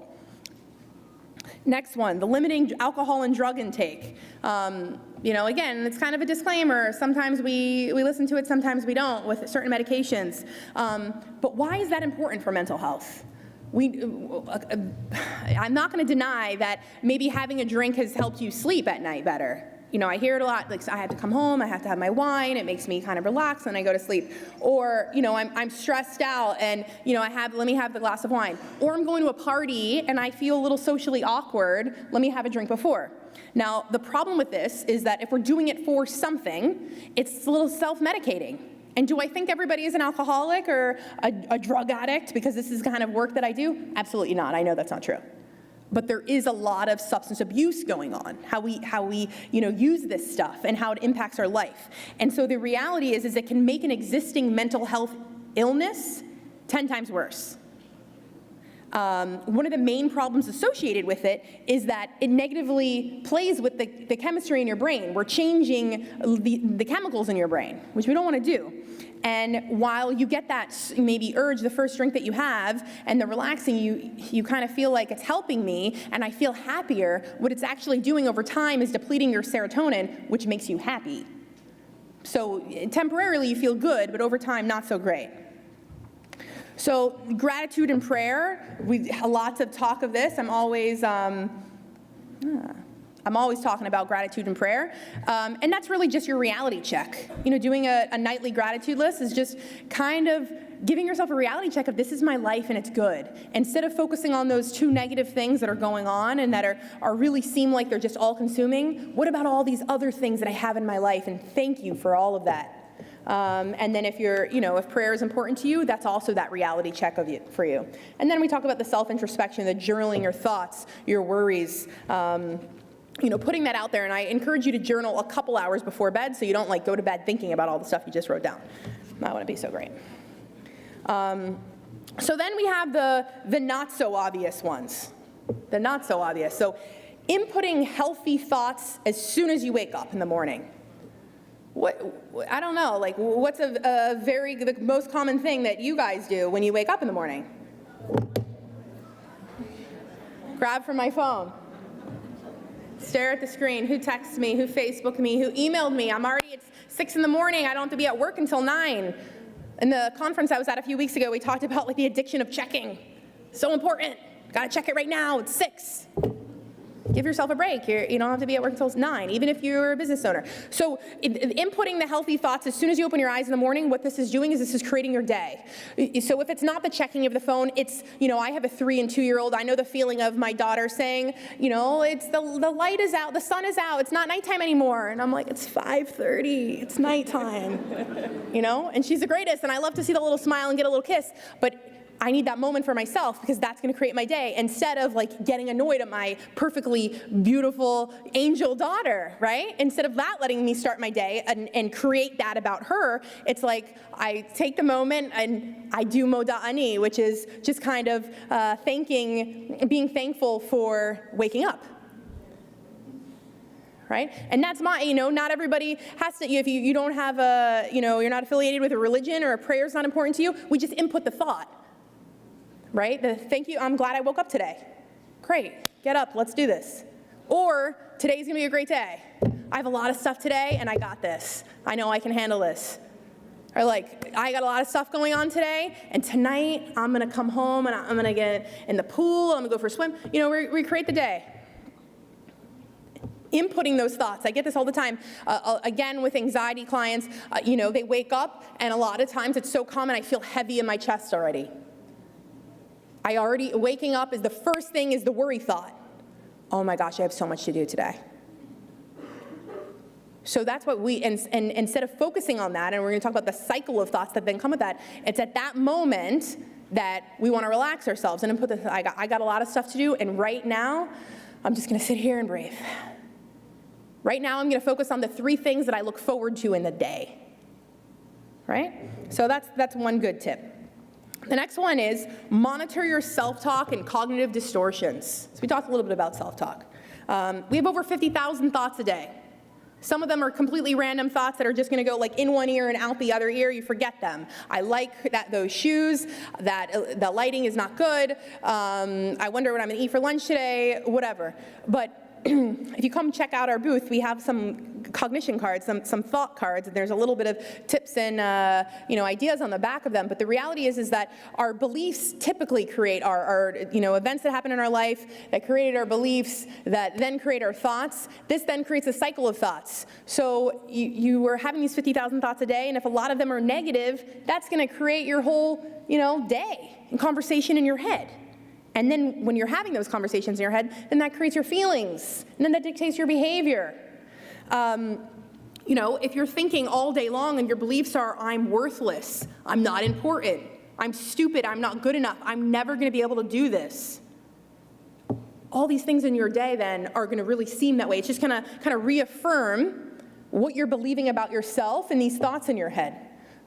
Next one, the limiting alcohol and drug intake. Again, it's kind of a disclaimer. Sometimes we listen to it, sometimes we don't with certain medications. But why is that important for mental health? I'm not going to deny that maybe having a drink has helped you sleep at night better. I hear it a lot, like I have to come home, I have to have my wine, it makes me kind of relax, and I go to sleep. Or, I'm stressed out, and, let me have the glass of wine. Or I'm going to a party, and I feel a little socially awkward, let me have a drink before. Now, the problem with this is that if we're doing it for something, it's a little self-medicating. And do I think everybody is an alcoholic or a drug addict because this is the kind of work that I do? Absolutely not. I know that's not true. But there is a lot of substance abuse going on, how we use this stuff and how it impacts our life. And so the reality is it can make an existing mental health illness 10 times worse. One of the main problems associated with it is that it negatively plays with the chemistry in your brain. We're changing the chemicals in your brain, which we don't want to do. And while you get that maybe urge, the first drink that you have, and the relaxing, you kind of feel like it's helping me, and I feel happier, what it's actually doing over time is depleting your serotonin, which makes you happy. So temporarily you feel good, but over time not so great. So gratitude and prayer, lots of talk of this. I'm always talking about gratitude and prayer. And that's really just your reality check. Doing a nightly gratitude list is just kind of giving yourself a reality check of this is my life and it's good. Instead of focusing on those 2 negative things that are going on and that are really seem like they're just all consuming, what about all these other things that I have in my life? And thank you for all of that. And then if if prayer is important to you, that's also that reality check for you. And then we talk about the self-introspection, the journaling your thoughts, your worries, putting that out there. And I encourage you to journal a couple hours before bed so you don't go to bed thinking about all the stuff you just wrote down. That wouldn't be so great. So then we have the not so obvious ones. The not so obvious. So inputting healthy thoughts as soon as you wake up in the morning. I don't know, what's the most common thing that you guys do when you wake up in the morning? Grab from my phone. Stare at the screen. Who texted me? Who Facebooked me? Who emailed me? It's 6 in the morning. I don't have to be at work until 9. In the conference I was at a few weeks ago, we talked about like the addiction of checking. So important. Got to check it right now. It's 6. Give yourself a break. You don't have to be at work until 9, even if you're a business owner. So inputting the healthy thoughts as soon as you open your eyes in the morning, what this is doing is this is creating your day. So if it's not the checking of the phone, it's, I have a 3 and 2-year-old. I know the feeling of my daughter saying, it's the light is out, the sun is out, it's not nighttime anymore. And I'm like, it's 5:30, it's nighttime. And she's the greatest, and I love to see the little smile and get a little kiss. But I need that moment for myself because that's going to create my day instead of like getting annoyed at my perfectly beautiful angel daughter, right? Instead of that letting me start my day and create that about her, it's like I take the moment and I do moda ani, which is just kind of being thankful for waking up. Right? And that's not everybody has to, if you don't have you're not affiliated with a religion or a prayer is not important to you, we just input the thought. Right? Thank you, I'm glad I woke up today. Great, get up, let's do this. Or, today's gonna be a great day. I have a lot of stuff today and I got this. I know I can handle this. Or like, I got a lot of stuff going on today and tonight I'm gonna come home and I'm gonna get in the pool, I'm gonna go for a swim. Recreate the day. Inputting those thoughts. I get this all the time. Again, with anxiety clients, they wake up and a lot of times it's so common I feel heavy in my chest already. Waking up is the first thing is the worry thought. Oh my gosh, I have so much to do today. So that's what and instead of focusing on that, and we're going to talk about the cycle of thoughts that then come with that, it's at that moment that we want to relax ourselves and put I got a lot of stuff to do, and right now, I'm just going to sit here and breathe. Right now, I'm going to focus on the 3 things that I look forward to in the day. Right? So that's one good tip. The next one is monitor your self-talk and cognitive distortions. So we talked a little bit about self-talk. We have over 50,000 thoughts a day. Some of them are completely random thoughts that are just going to go like in one ear and out the other ear. You forget them. I like those shoes. The lighting is not good. I wonder what I'm going to eat for lunch today. Whatever. But if you come check out our booth, we have some cognition cards, some thought cards, and there's a little bit of tips and ideas on the back of them. But the reality is that our beliefs typically create our events that happen in our life that created our beliefs that then create our thoughts. This then creates a cycle of thoughts. So you are having these 50,000 thoughts a day, and if a lot of them are negative, that's going to create your whole day and conversation in your head. And then when you're having those conversations in your head, then that creates your feelings, and then that dictates your behavior. If you're thinking all day long and your beliefs are, I'm worthless, I'm not important, I'm stupid, I'm not good enough, I'm never going to be able to do this. All these things in your day then are going to really seem that way. It's just going to kind of reaffirm what you're believing about yourself and these thoughts in your head.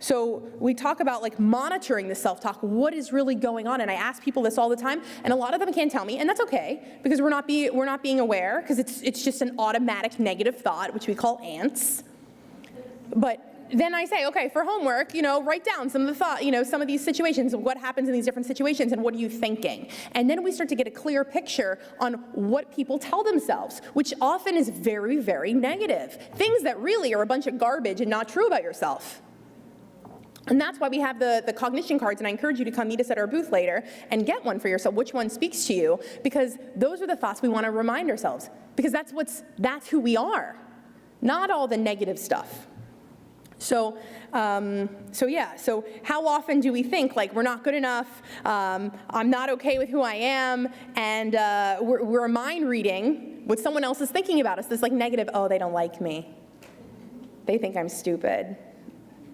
So we talk about like monitoring the self-talk. What is really going on? And I ask people this all the time, and a lot of them can't tell me, and that's okay because we're not being aware because it's just an automatic negative thought, which we call ants. But then I say, okay, for homework, write down some of the thought, some of these situations, what happens in these different situations, and what are you thinking? And then we start to get a clear picture on what people tell themselves, which often is very, very negative. Things that really are a bunch of garbage and not true about yourself. And that's why we have the cognition cards, and I encourage you to come meet us at our booth later and get one for yourself, which one speaks to you, because those are the thoughts we want to remind ourselves, because that's who we are, not all the negative stuff. So how often do we think like we're not good enough, I'm not okay with who I am, and we're mind reading what someone else is thinking about us, this like negative, oh, they don't like me, they think I'm stupid.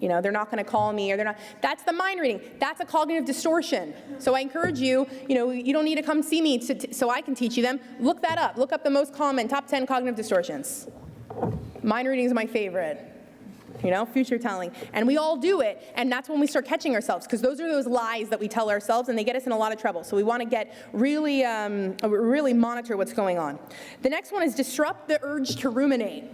They're not going to call me, or they're not. That's the mind reading. That's a cognitive distortion. So I encourage you, you don't need to come see me so I can teach you them. Look that up. Look up the most common top 10 cognitive distortions. Mind reading is my favorite. Future telling. And we all do it, and that's when we start catching ourselves, because those are those lies that we tell ourselves, and they get us in a lot of trouble. So we want to get really monitor what's going on. The next one is disrupt the urge to ruminate.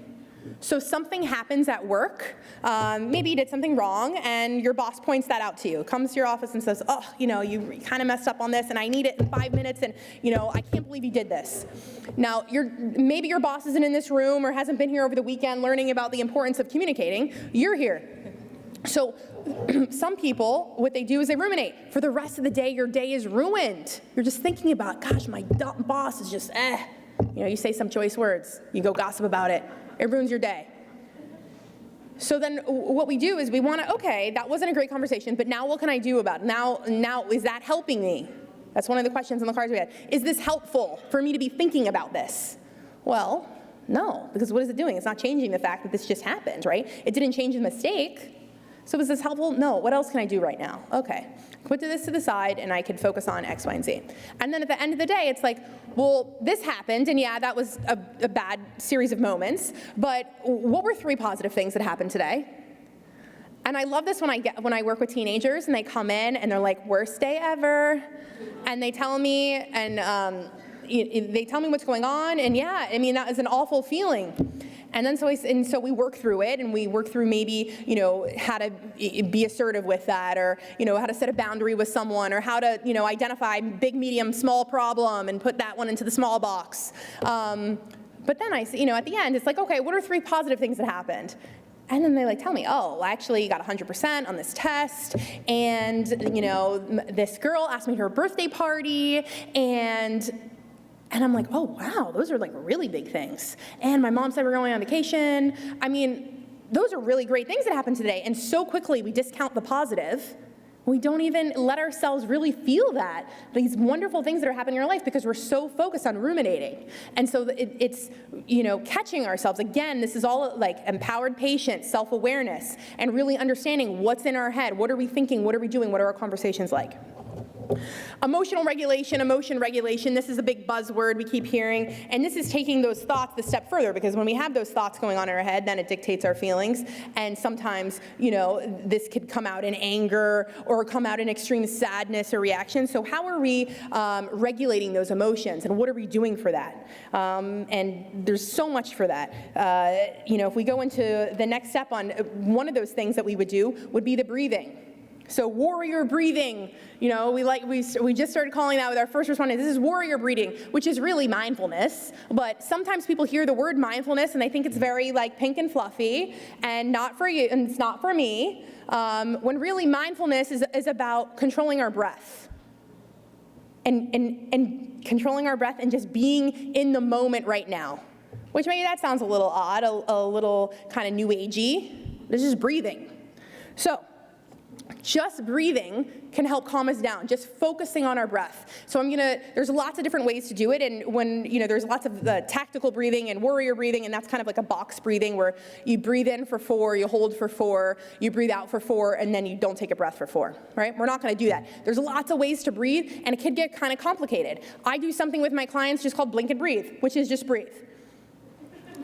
So something happens at work, maybe you did something wrong, and your boss points that out to you, comes to your office and says, oh, you kind of messed up on this, and I need it in 5 minutes, and I can't believe you did this. Now, maybe your boss isn't in this room or hasn't been here over the weekend learning about the importance of communicating. You're here. So some people, what they do is they ruminate. For the rest of the day, your day is ruined. You're just thinking about, gosh, my boss is just, you say some choice words. You go gossip about it. It ruins your day. So then what we do is we want to, okay, that wasn't a great conversation, but now what can I do about it? Now is that helping me? That's one of the questions on the cards we had. Is this helpful for me to be thinking about this? Well, no, because what is it doing? It's not changing the fact that this just happened, right? It didn't change the mistake. So is this helpful? No. What else can I do right now? Okay. Put this to the side, and I can focus on X, Y, and Z. And then at the end of the day, it's like, well, this happened, and yeah, that was a bad series of moments, but what were 3 positive things that happened today? And I love this when I work with teenagers, and they come in, and they're like, worst day ever, and they tell me, and they tell me what's going on, and yeah, I mean, that is an awful feeling. And then so we work through it, and we work through maybe, how to be assertive with that, or, how to set a boundary with someone, or how to, identify big, medium, small problem and put that one into the small box. But then at the end, it's like, okay, what are 3 positive things that happened? And then they tell me, oh, I actually got 100% on this test, and, this girl asked me to her birthday party, and I'm like, oh, wow, those are really big things. And my mom said we're going on vacation. I mean, those are really great things that happened today. And so quickly we discount the positive. We don't even let ourselves really feel that, these wonderful things that are happening in our life, because we're so focused on ruminating. And so it's, catching ourselves. Again, this is all empowered patience, self-awareness, and really understanding what's in our head. What are we thinking? What are we doing? What are our conversations like? Emotional regulation, emotion regulation, this is a big buzzword we keep hearing, and this is taking those thoughts a step further, because when we have those thoughts going on in our head, then it dictates our feelings, and sometimes, this could come out in anger or come out in extreme sadness or reaction. So how are we regulating those emotions, and what are we doing for that? And there's so much for that. If we go into the next step on one of those things that we would do would be the breathing. So warrior breathing, we just started calling that with our first responders. This is warrior breathing, which is really mindfulness. But sometimes people hear the word mindfulness and they think it's very pink and fluffy, and not for you, and it's not for me. When really mindfulness is about controlling our breath, and controlling our breath and just being in the moment right now. Which maybe that sounds a little odd, a little kind of new agey. This is breathing. So, just breathing can help calm us down, just focusing on our breath. So there's lots of different ways to do it, and when, there's lots of tactical breathing and warrior breathing, and that's kind of like a box breathing where you breathe in for 4, you hold for 4, you breathe out for 4, and then you don't take a breath for 4, right? We're not gonna do that. There's lots of ways to breathe, and it can get kind of complicated. I do something with my clients just called blink and breathe, which is just breathe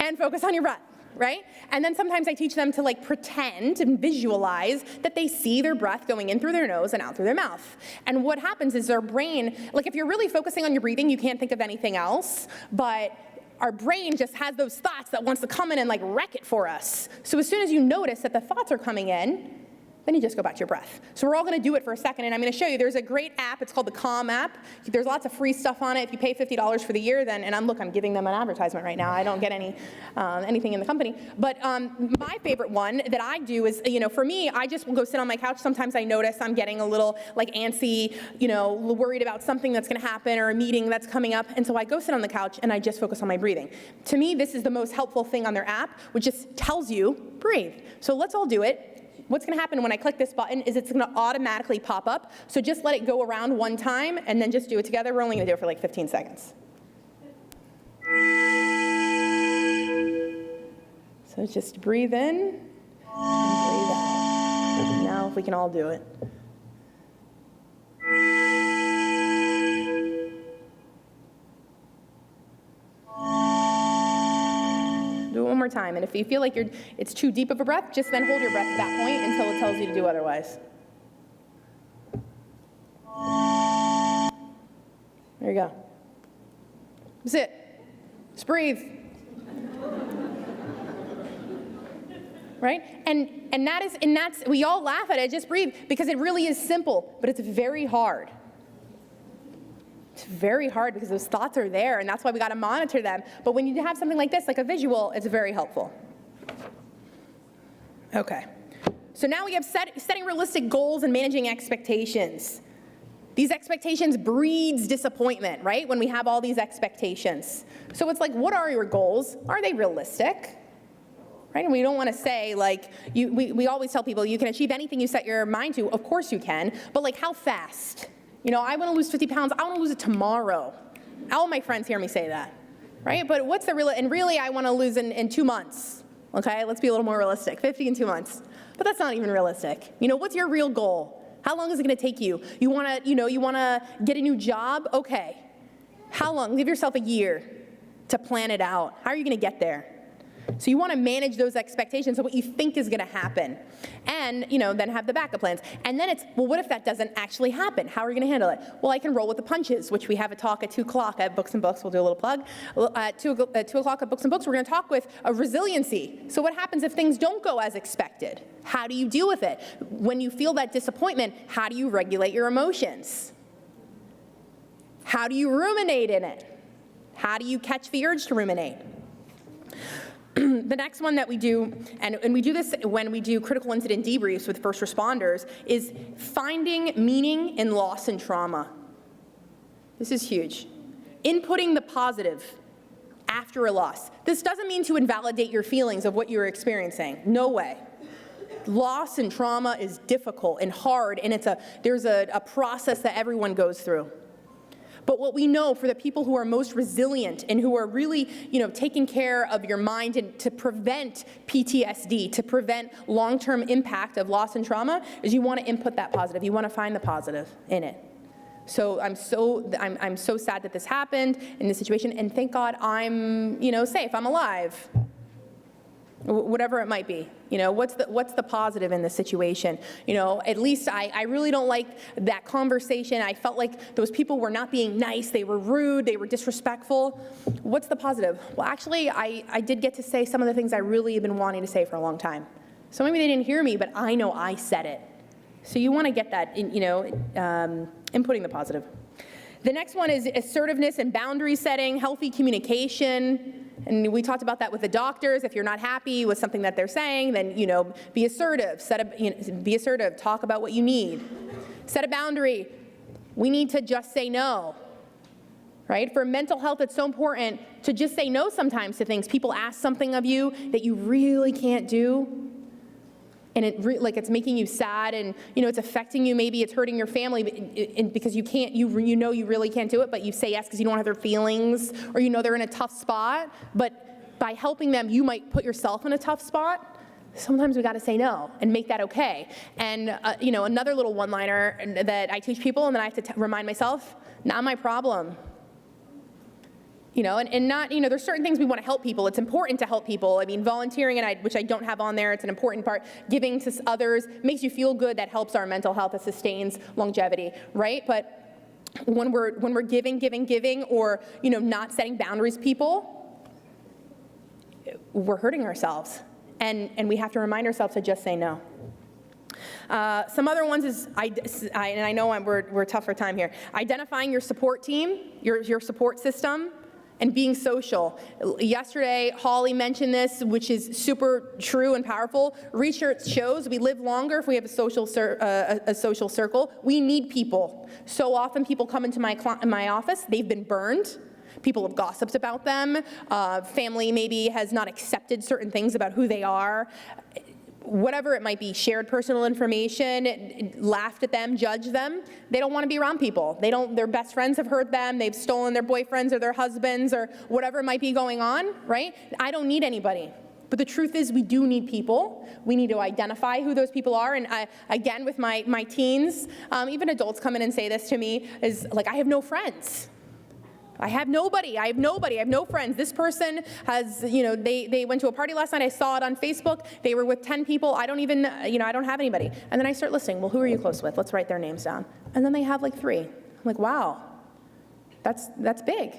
and focus on your breath. Right? And then sometimes I teach them to pretend and visualize that they see their breath going in through their nose and out through their mouth. And what happens is their brain, if you're really focusing on your breathing, you can't think of anything else, but our brain just has those thoughts that wants to come in and wreck it for us. So as soon as you notice that the thoughts are coming in, then you just go back to your breath. So we're all going to do it for a second, and I'm going to show you. There's a great app. It's called the Calm app. There's lots of free stuff on it. If you pay $50 for the year, then, and I'm giving them an advertisement right now. I don't get anything in the company. But my favorite one that I do is, for me, I just will go sit on my couch. Sometimes I notice I'm getting a little antsy, worried about something that's going to happen or a meeting that's coming up, and so I go sit on the couch and I just focus on my breathing. To me, this is the most helpful thing on their app, which just tells you breathe. So let's all do it. What's going to happen when I click this button is it's going to automatically pop up. So just let it go around one time and then just do it together. We're only going to do it for 15 seconds. So just breathe in and breathe out. Now if we can all do it. Do it one more time, and if you feel like it's too deep of a breath, just then hold your breath at that point until it tells you to do otherwise. There you go. That's it. Just breathe. right? And that's, we all laugh at it, just breathe, because it really is simple, but it's very hard. It's very hard because those thoughts are there, and that's why we got to monitor them. But when you have something like this, like a visual, it's very helpful. Okay. So now we have setting realistic goals and managing expectations. These expectations breeds disappointment, right? When we have all these expectations. So it's like, what are your goals? Are they realistic? Right? And we don't want to say, like, we always tell people you can achieve anything you set your mind to. Of course you can, but like, how fast? You know, I want to lose 50 pounds. I want to lose it tomorrow. All my friends hear me say that, right? But what's the real, and really I want to lose in 2 months, okay? Let's be a little more realistic, 50 in 2 months. But that's not even realistic. You know, what's your real goal? How long is it going to take you? You want to get a new job? Okay. How long? Give yourself a year to plan it out. How are you going to get there? So you want to manage those expectations of what you think is going to happen, and then have the backup plans. And then it's, well, what if that doesn't actually happen? How are you going to handle it? Well, I can roll with the punches, which we have a talk at 2 o'clock at Books and Books. We'll do a little plug. At 2 o'clock at Books and Books, we're going to talk with resiliency. So what happens if things don't go as expected? How do you deal with it? When you feel that disappointment, how do you regulate your emotions? How do you ruminate in it? How do you catch the urge to ruminate? The next one that we do, and we do this when we do critical incident debriefs with first responders, is finding meaning in loss and trauma. This is huge. Inputting the positive after a loss. This doesn't mean to invalidate your feelings of what you're experiencing. No way. Loss and trauma is difficult and hard, and there's a process that everyone goes through. But what we know for the people who are most resilient and who are really, taking care of your mind and to prevent PTSD, to prevent long-term impact of loss and trauma, is you want to input that positive. You want to find the positive in it. So I'm so sad that this happened in this situation, and thank God I'm, safe. I'm alive. Whatever it might be, what's the positive in this situation? At least I really don't like that conversation. I felt like those people were not being nice. They were rude. They were disrespectful. What's the positive? Well, actually, I did get to say some of the things I really have been wanting to say for a long time. So maybe they didn't hear me, but I know I said it. So you want to get that, inputting the positive. The next one is assertiveness and boundary setting, healthy communication. And we talked about that with the doctors. If you're not happy with something that they're saying, then, be assertive. Be assertive. Talk about what you need. Set a boundary. We need to just say no. Right? For mental health, it's so important to just say no sometimes to things. People ask something of you that you really can't do, and it's making you sad, and it's affecting you. Maybe it's hurting your family, because you can't, you really can't do it, but you say yes because you don't have their feelings, or they're in a tough spot. But by helping them, you might put yourself in a tough spot. Sometimes we got to say no and make that okay. And another little one-liner that I teach people, and then I have to remind myself: not my problem. And not, there's certain things we want to help people. It's important to help people. I mean, volunteering, which I don't have on there, it's an important part. Giving to others makes you feel good. That helps our mental health. It sustains longevity, right? But when we're giving, or, not setting boundaries, people, we're hurting ourselves. And we have to remind ourselves to just say no. Some other ones is, and I know we're tough for time here, identifying your support team, your support system, and being social. Yesterday, Holly mentioned this, which is super true and powerful. Research shows we live longer if we have a social circle. We need people. So often people come into my office, they've been burned. People have gossiped about them. Family maybe has not accepted certain things about who they are. Whatever it might be, shared personal information, laughed at them, judged them. They don't want to be around people. Their best friends have hurt them. They've stolen their boyfriends or their husbands or whatever might be going on, right? I don't need anybody. But the truth is, we do need people. We need to identify who those people are. And again, with my teens, even adults come in and say this to me, is like, I have no friends. I have nobody. I have no friends. This person has, they went to a party last night. I saw it on Facebook. They were with 10 people. I don't even, I don't have anybody. And then I start listing, well, who are you close with? Let's write their names down. And then they have like 3. I'm like, wow, that's big.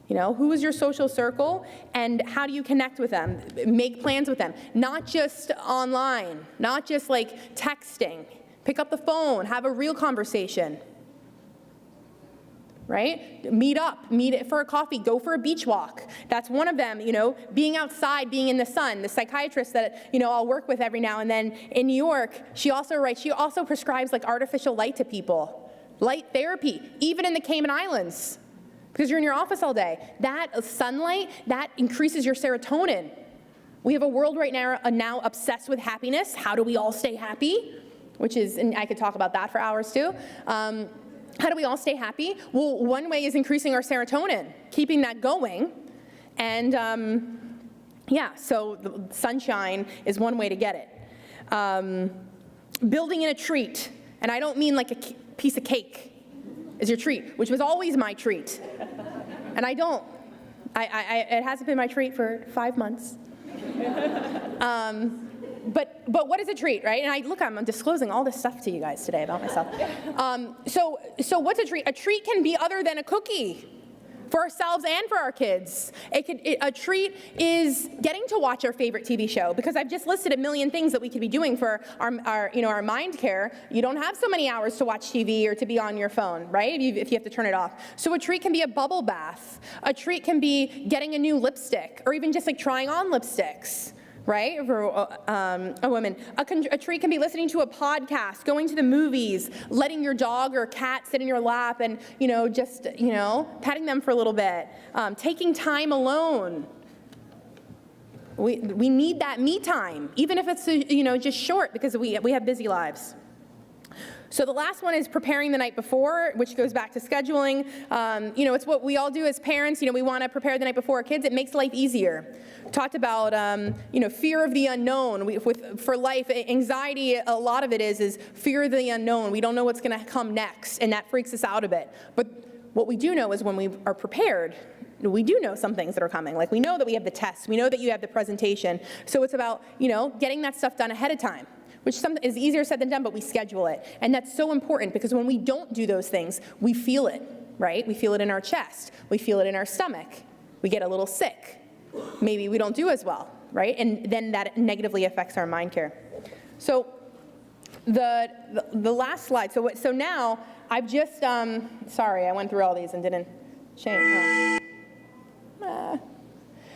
You know, who is your social circle, and how do you connect with them? Make plans with them, not just online, not just like texting. Pick up the phone, have a real conversation, right? Meet for a coffee, go for a beach walk. That's one of them, you know, being outside, being in the sun. The psychiatrist that, you know, I'll work with every now and then in New York, she also prescribes like artificial light to people. Light therapy, even in the Cayman Islands, because you're in your office all day. That sunlight, that increases your serotonin. We have a world right now obsessed with happiness. How do we all stay happy? Which is, and I could talk about that for hours too. How do we all stay happy? Well, one way is increasing our serotonin, keeping that going. And yeah, so the sunshine is one way to get it. Building in a treat, and I don't mean like a piece of cake is your treat, which was always my treat. And it hasn't been my treat for 5 months. But what is a treat, right? And I'm disclosing all this stuff to you guys today about myself. So what's a treat? A treat can be other than a cookie for ourselves and for our kids. A treat is getting to watch our favorite TV show, because I've just listed a million things that we could be doing for our mind care. You don't have so many hours to watch TV or to be on your phone, right? If you have to turn it off. So a treat can be a bubble bath. A treat can be getting a new lipstick, or even just like trying on lipsticks. Right, for a woman. A treat can be listening to a podcast, going to the movies, letting your dog or cat sit in your lap and, just, petting them for a little bit, taking time alone. We need that me time, even if it's, just short, because we have busy lives. So the last one is preparing the night before, which goes back to scheduling. It's what we all do as parents. We want to prepare the night before our kids. It makes life easier. Talked about, fear of the unknown. For life, anxiety, a lot of it is fear of the unknown. We don't know what's going to come next, and that freaks us out a bit. But what we do know is when we are prepared, we do know some things that are coming. Like we know that we have the test. We know that you have the presentation. So it's about, getting that stuff done ahead of time, which is easier said than done, but we schedule it. And that's so important, because when we don't do those things, we feel it, right? We feel it in our chest. We feel it in our stomach. We get a little sick. Maybe we don't do as well, right? And then that negatively affects our mind care. So the last slide. So now I've just, sorry, I went through all these and didn't change.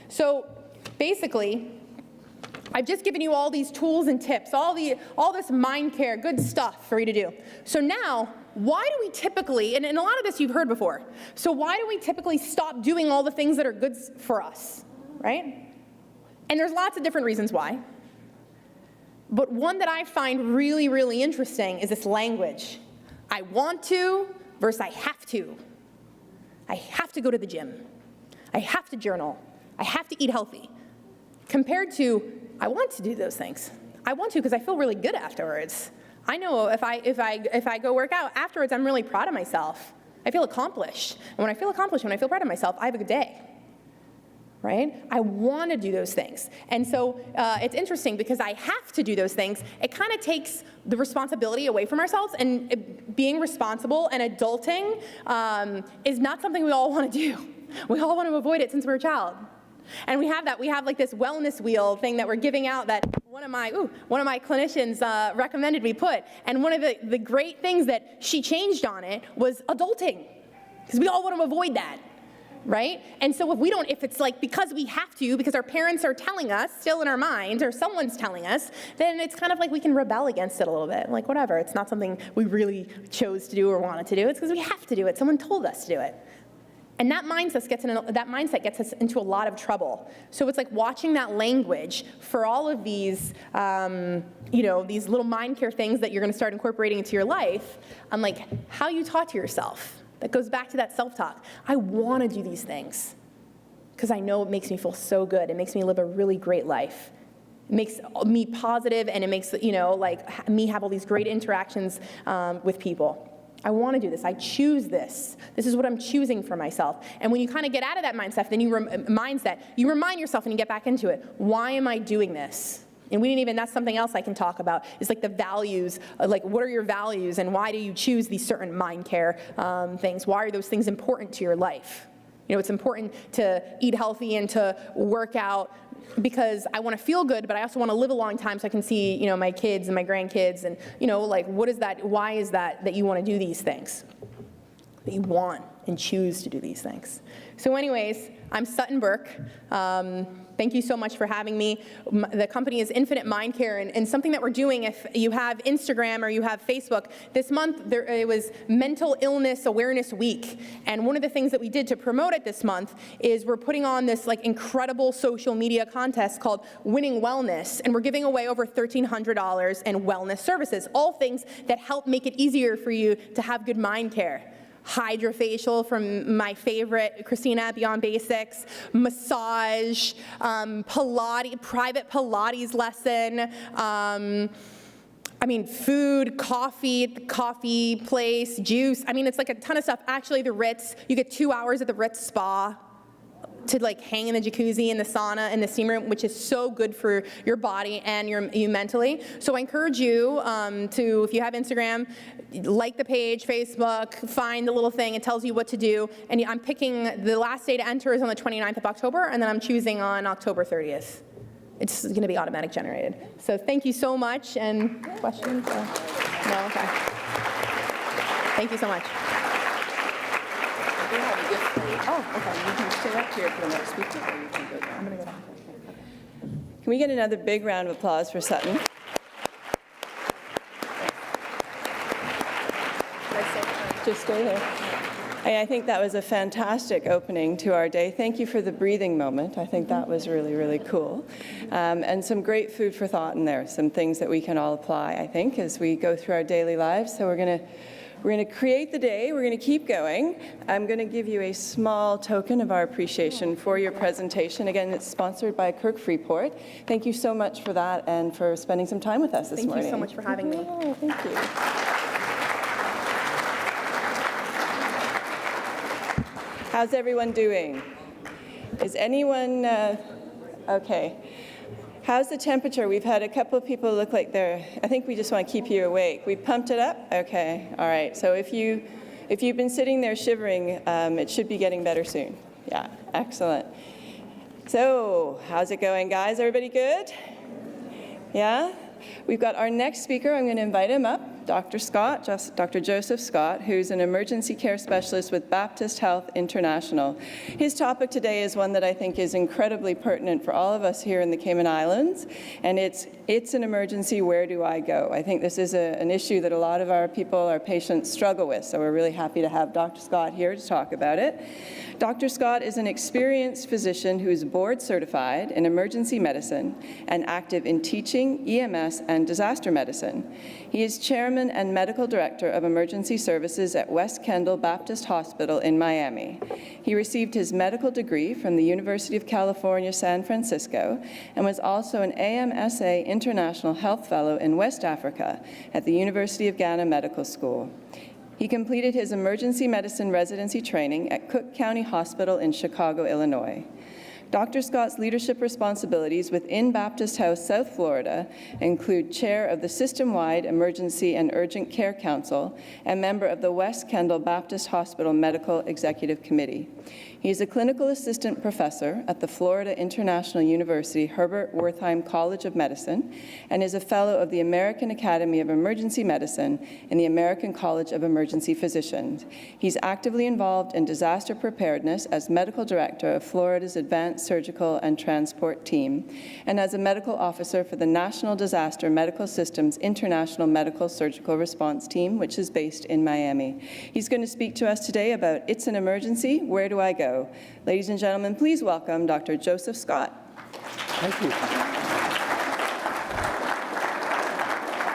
So basically, I've just given you all these tools and tips, all this mind care, good stuff for you to do. So now, why do we typically, and a lot of this you've heard before, so why do we typically stop doing all the things that are good for us, right? And there's lots of different reasons why. But one that I find really, really interesting is this language. I want to versus I have to. I have to go to the gym. I have to journal. I have to eat healthy. Compared to, I want to do those things. I want to because I feel really good afterwards. I know if I go work out afterwards, I'm really proud of myself. I feel accomplished. And when I feel accomplished, when I feel proud of myself, I have a good day. Right? I want to do those things. And so it's interesting because I have to do those things. It kind of takes the responsibility away from ourselves, and being responsible and adulting is not something we all want to do. We all want to avoid it since we're a child. And we have like this wellness wheel thing that we're giving out that one of my clinicians recommended we put. And one of the great things that she changed on it was adulting, because we all want to avoid that. Right? And so if it's like because we have to, because our parents are telling us, still in our mind, or someone's telling us, then it's kind of like we can rebel against it a little bit. Like, whatever, it's not something we really chose to do or wanted to do. It's because we have to do it. Someone told us to do it. And that mindset gets us into a lot of trouble. So it's like watching that language for all of these, these little mind care things that you're going to start incorporating into your life, on like how you talk to yourself. That goes back to that self-talk. I want to do these things because I know it makes me feel so good. It makes me live a really great life. It makes me positive, and it makes me have all these great interactions with people. I want to do this. I choose this. This is what I'm choosing for myself. And when you kind of get out of that mindset, then you remind yourself and you get back into it. Why am I doing this? And that's something else I can talk about, is like the values, like what are your values and why do you choose these certain mind care things? Why are those things important to your life? it's important to eat healthy and to work out because I want to feel good, but I also want to live a long time so I can see, my kids and my grandkids and, what is that, why is that you want to do these things? That you want and choose to do these things. So anyways, I'm Sutton Burke. Thank you so much for having me. The company is Infinite Mindcare, and something that we're doing, if you have Instagram or you have Facebook, this month it was Mental Illness Awareness Week, and one of the things that we did to promote it this month is we're putting on this incredible social media contest called Winning Wellness, and we're giving away over $1,300 in wellness services, all things that help make it easier for you to have good mind care. Hydrofacial from my favorite, Christina at Beyond Basics, massage, Pilates, private Pilates lesson, food, coffee place, juice. It's like a ton of stuff. Actually, the Ritz, you get 2 hours at the Ritz spa to hang in the jacuzzi and the sauna and the steam room, which is so good for your body and you mentally. So I encourage you to, if you have Instagram, like the page, Facebook, find the little thing, it tells you what to do. And I'm picking, the last day to enter is on the 29th of October, and then I'm choosing on October 30th. It's gonna be automatic generated. So thank you so much, and questions? No, okay. Thank you so much. We have a gift for you. Oh, okay. You can stay up here for the next speaker, or you can go down. I'm going to go down. Can we get another big round of applause for Sutton? Just stay there. I think that was a fantastic opening to our day. Thank you for the breathing moment. I think that was really, really cool. And some great food for thought in there, some things that we can all apply, I think, as we go through our daily lives. So we're going to create the day. We're going to keep going. I'm going to give you a small token of our appreciation for your presentation. Again, it's sponsored by Kirk Freeport. Thank you so much for that and for spending some time with us this morning. Thank you so much for having me. Oh, thank you. How's everyone doing? Is anyone, okay. How's the temperature? We've had a couple of people look like I think we just want to keep you awake. We pumped it up? Okay, all right. So if you've been sitting there shivering, it should be getting better soon. Yeah, excellent. So how's it going, guys? Everybody good? Yeah? We've got our next speaker. I'm going to invite him up. Dr. Scott, Dr. Joseph Scott, who's an emergency care specialist with Baptist Health International. His topic today is one that I think is incredibly pertinent for all of us here in the Cayman Islands, and it's an emergency, where do I go? I think this is an issue that a lot of our people, our patients, struggle with, so we're really happy to have Dr. Scott here to talk about it. Dr. Scott is an experienced physician who is board certified in emergency medicine and active in teaching, EMS, and disaster medicine. He is chairman and medical director of emergency services at West Kendall Baptist Hospital in Miami. He received his medical degree from the University of California, San Francisco, and was also an AMSA International Health Fellow in West Africa at the University of Ghana Medical School. He completed his emergency medicine residency training at Cook County Hospital in Chicago, Illinois. Dr. Scott's leadership responsibilities within Baptist House, South Florida, include chair of the System-Wide Emergency and Urgent Care Council and member of the West Kendall Baptist Hospital Medical Executive Committee. He is a clinical assistant professor at the Florida International University Herbert Wertheim College of Medicine and is a fellow of the American Academy of Emergency Medicine and the American College of Emergency Physicians. He's actively involved in disaster preparedness as medical director of Florida's Advanced Surgical and Transport Team and as a medical officer for the National Disaster Medical Systems International Medical Surgical Response Team, which is based in Miami. He's going to speak to us today about It's an Emergency, Where Do I Go? Ladies and gentlemen, please welcome Dr. Joseph Scott. Thank you.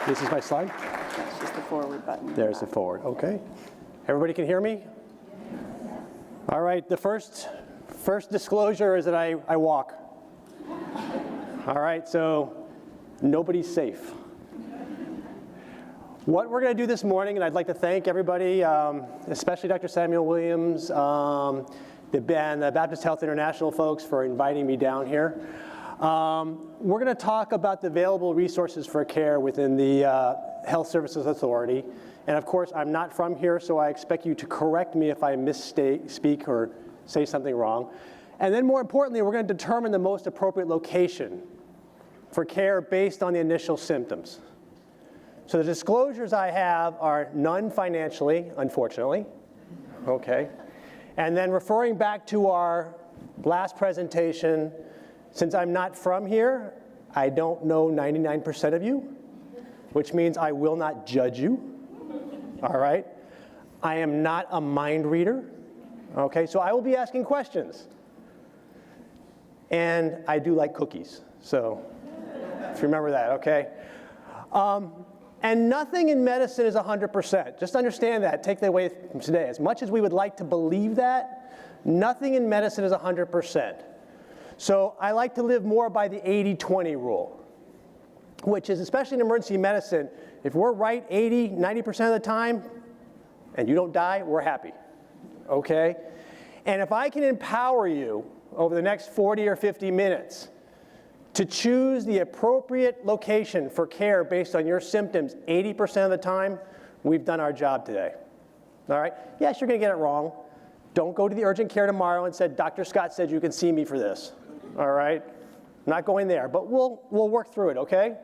This is my slide? That's just the forward button. There's the forward, okay. Everybody can hear me? All right, the first disclosure is that I walk. All right, so nobody's safe. What we're going to do this morning, and I'd like to thank everybody, especially Dr. Samuel Williams, the Baptist Health International folks for inviting me down here. We're going to talk about the available resources for care within the Health Services Authority. And of course, I'm not from here, so I expect you to correct me if I misspeak or say something wrong. And then more importantly, we're going to determine the most appropriate location for care based on the initial symptoms. So the disclosures I have are none financially, unfortunately, okay? And then referring back to our last presentation, since I'm not from here, I don't know 99% of you, which means I will not judge you, all right? I am not a mind reader, okay? So I will be asking questions. And I do like cookies, so if you remember that, okay? And nothing in medicine is 100%. Just understand that, take that away from today. As much as we would like to believe that, nothing in medicine is 100%. So I like to live more by the 80-20 rule, which is, especially in emergency medicine, if we're right 80, 90% of the time, and you don't die, we're happy, okay? And if I can empower you over the next 40 or 50 minutes to choose the appropriate location for care based on your symptoms 80% of the time, we've done our job today. All right? Yes, you're going to get it wrong. Don't go to the urgent care tomorrow and say, Dr. Scott said you can see me for this. All right? Not going there, but we'll work through it, okay?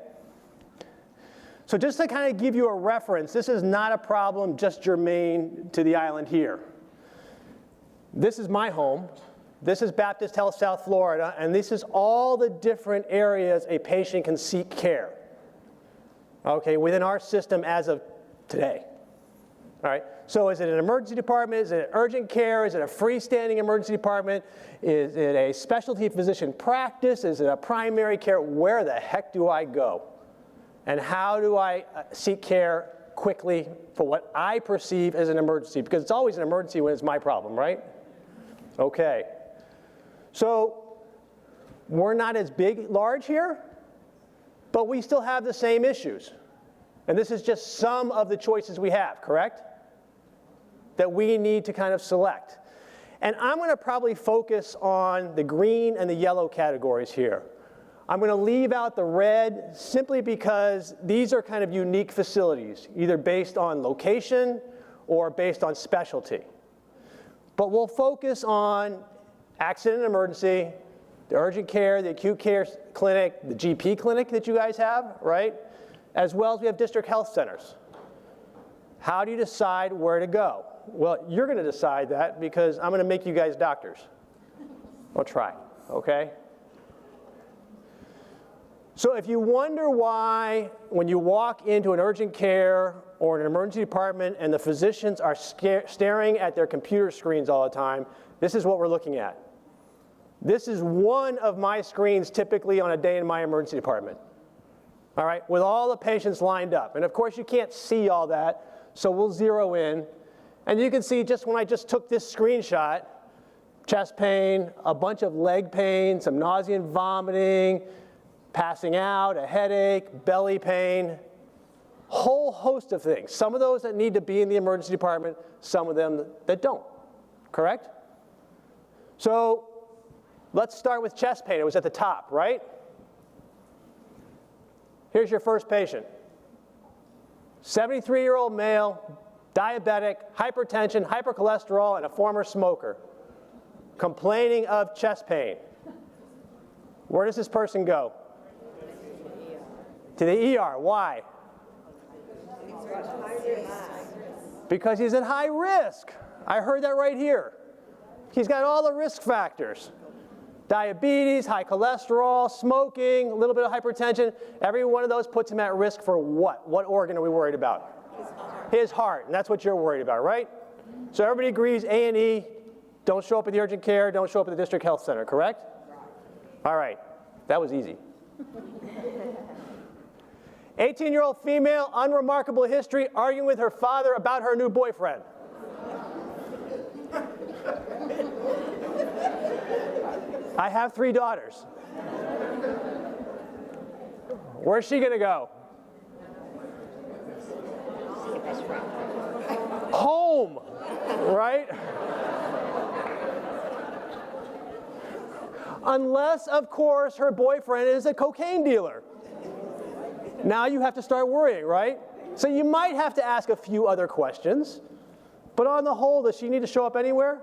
So just to kind of give you a reference, this is not a problem just germane to the island here. This is my home. This is Baptist Health South Florida, and this is all the different areas a patient can seek care, okay, within our system as of today. All right, so is it an emergency department? Is it urgent care? Is it a freestanding emergency department? Is it a specialty physician practice? Is it a primary care? Where the heck do I go? And how do I seek care quickly for what I perceive as an emergency? Because it's always an emergency when it's my problem, right? Okay. So we're not as large here, but we still have the same issues. And this is just some of the choices we have, correct? That we need to kind of select. And I'm going to probably focus on the green and the yellow categories here. I'm going to leave out the red simply because these are kind of unique facilities, either based on location or based on specialty. But we'll focus on accident and emergency, the urgent care, the acute care clinic, the GP clinic that you guys have, right? As well as we have district health centers. How do you decide where to go? Well, you're going to decide that because I'm going to make you guys doctors. I'll try, okay? So if you wonder why when you walk into an urgent care or an emergency department and the physicians are staring at their computer screens all the time, this is what we're looking at. This is one of my screens typically on a day in my emergency department. All right, with all the patients lined up. And of course you can't see all that, so we'll zero in. And you can see just when I just took this screenshot, chest pain, a bunch of leg pain, some nausea and vomiting, passing out, a headache, belly pain, whole host of things. Some of those that need to be in the emergency department, some of them that don't, correct? So let's start with chest pain. It was at the top, right? Here's your first patient. 73-year-old male, diabetic, hypertension, hypercholesterol, and a former smoker, complaining of chest pain. Where does this person go? To the ER. Why? Because he's at high risk. I heard that right here. He's got all the risk factors. Diabetes, high cholesterol, smoking, a little bit of hypertension. Every one of those puts him at risk for what? What organ are we worried about? His heart. And that's what you're worried about, right? So everybody agrees A&E, don't show up at the urgent care, don't show up at the district health center, correct? All right. That was easy. 18-year-old female, unremarkable history, arguing with her father about her new boyfriend. I have 3 daughters. Where's she going to go? Home, right? Unless, of course, her boyfriend is a cocaine dealer. Now you have to start worrying, right? So you might have to ask a few other questions. But on the whole, does she need to show up anywhere?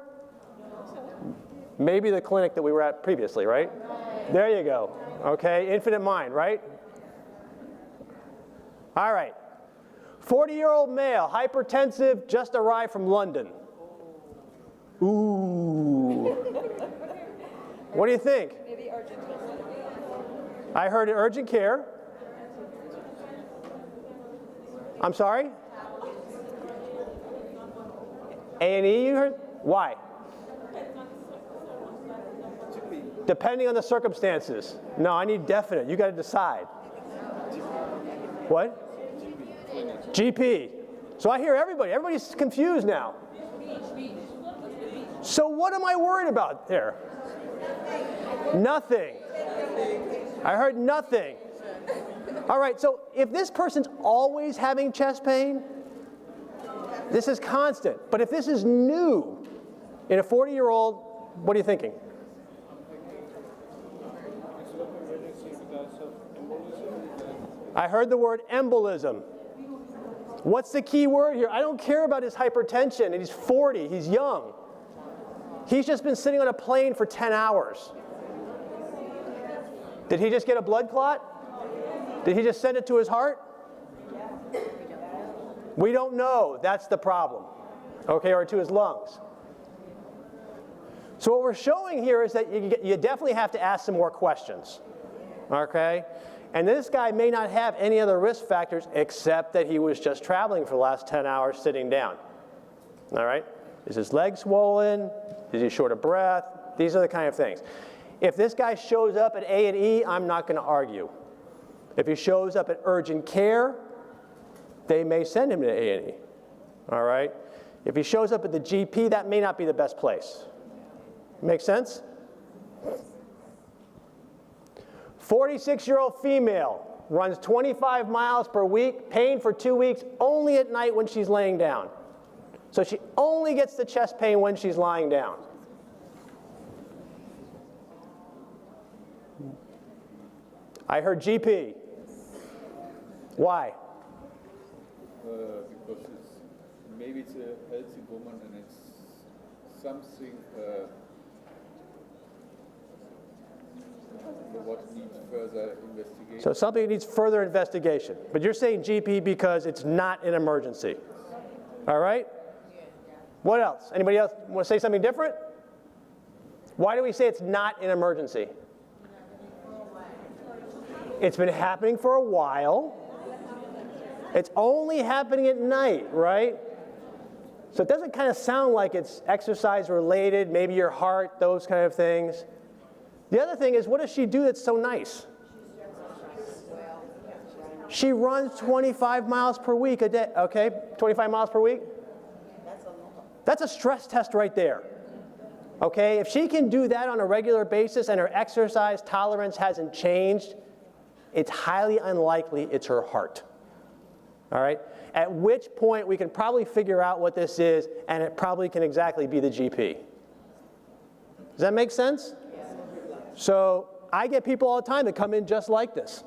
Maybe the clinic that we were at previously, right? There you go. Okay, Infinite Mind, right? All right. 40-year-old male, hypertensive, just arrived from London. Ooh. What do you think? Maybe urgent care. I heard urgent care. I'm sorry? A&E you heard? Why? Depending on the circumstances. No, I need definite. You got to decide. What? GP. So I hear everybody. Everybody's confused now. So what am I worried about there? Nothing. I heard nothing. All right, so if this person's always having chest pain, this is constant. But if this is new in a 40-year-old, what are you thinking? I heard the word embolism. What's the key word here? I don't care about his hypertension, and he's 40, he's young. He's just been sitting on a plane for 10 hours. Did he just get a blood clot? Did he just send it to his heart? We don't know. That's the problem. Okay, or to his lungs. So what we're showing here is that you definitely have to ask some more questions. Okay? And this guy may not have any other risk factors except that he was just traveling for the last 10 hours sitting down. All right? Is his leg swollen? Is he short of breath? These are the kind of things. If this guy shows up at A&E, I'm not going to argue. If he shows up at urgent care, they may send him to A&E. All right? If he shows up at the GP, that may not be the best place. Make sense? 46-year-old female runs 25 miles per week, pain for 2 weeks, only at night when she's laying down. So she only gets the chest pain when she's lying down. I heard GP. Why? Because maybe it's a healthy woman and it's something what needs further investigation. So something needs further investigation. But you're saying GP because it's not an emergency. All right? What else? Anybody else want to say something different? Why do we say it's not an emergency? It's been happening for a while. It's only happening at night, right? So it doesn't kind of sound like it's exercise related, maybe your heart, those kind of things. The other thing is, what does she do that's so nice? She runs 25 miles per week a day. Okay, 25 miles per week? That's a stress test right there. Okay, if she can do that on a regular basis and her exercise tolerance hasn't changed, it's highly unlikely it's her heart. All right? At which point we can probably figure out what this is, and it probably can exactly be the GP. Does that make sense? So I get people all the time that come in just like this,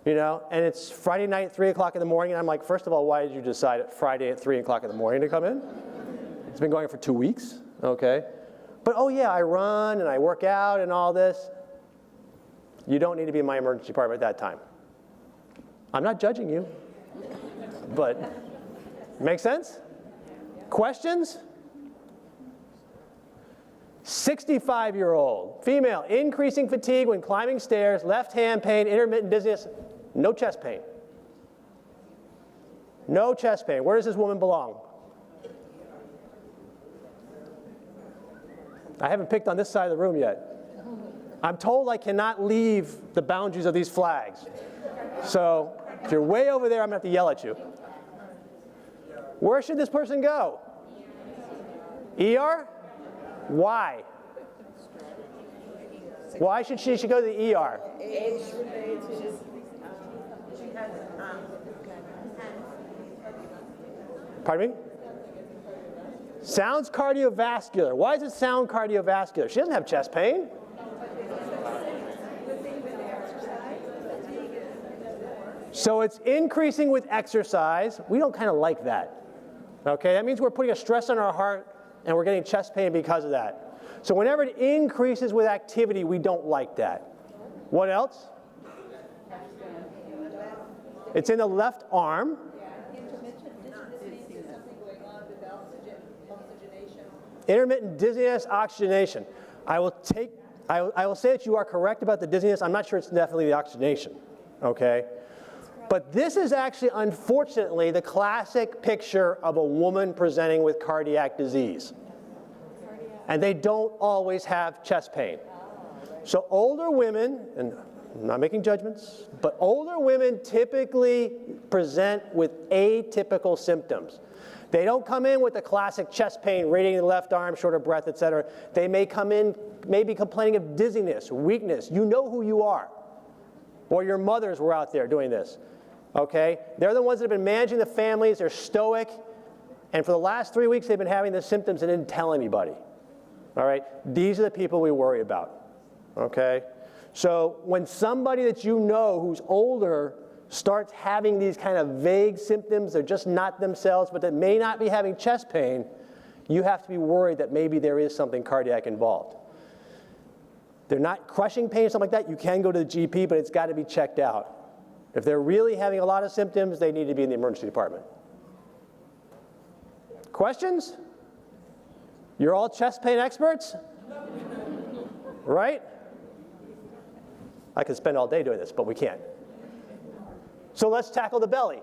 you know, and it's Friday night at 3 o'clock in the morning, and I'm like, first of all, why did you decide at Friday at 3 o'clock in the morning to come in? It's been going for 2 weeks, okay? But oh yeah, I run and I work out and all this. You don't need to be in my emergency department at that time. I'm not judging you, but make sense? Questions? 65-year-old female, increasing fatigue when climbing stairs, left hand pain, intermittent dizziness, no chest pain. No chest pain. Where does this woman belong? I haven't picked on this side of the room yet. I'm told I cannot leave the boundaries of these flags. So if you're way over there, I'm going to have to yell at you. Where should this person go? ER? Why? Why should she go to the ER? Pardon me? Sounds cardiovascular. Why does it sound cardiovascular? She doesn't have chest pain. So it's increasing with exercise. We don't kind of like that. Okay, that means we're putting a stress on our heart and we're getting chest pain because of that. So whenever it increases with activity, we don't like that. What else? It's in the left arm. Intermittent dizziness, oxygenation. I will say that you are correct about the dizziness. I'm not sure it's definitely the oxygenation, okay? But this is actually, unfortunately, the classic picture of a woman presenting with cardiac disease. And they don't always have chest pain. So older women, and I'm not making judgments, but older women typically present with atypical symptoms. They don't come in with the classic chest pain, radiating the left arm, short of breath, et cetera. They may come in maybe complaining of dizziness, weakness. You know who you are. Or your mothers were out there doing this. Okay? They're the ones that have been managing the families. They're stoic. And for the last 3 weeks, they've been having the symptoms and didn't tell anybody. All right? These are the people we worry about. Okay? So when somebody that you know who's older starts having these kind of vague symptoms, they're just not themselves, but that may not be having chest pain, you have to be worried that maybe there is something cardiac involved. They're not crushing pain or something like that, you can go to the GP, but it's got to be checked out. If they're really having a lot of symptoms, they need to be in the emergency department. Questions? You're all chest pain experts? Right? I could spend all day doing this, but we can't. So let's tackle the belly.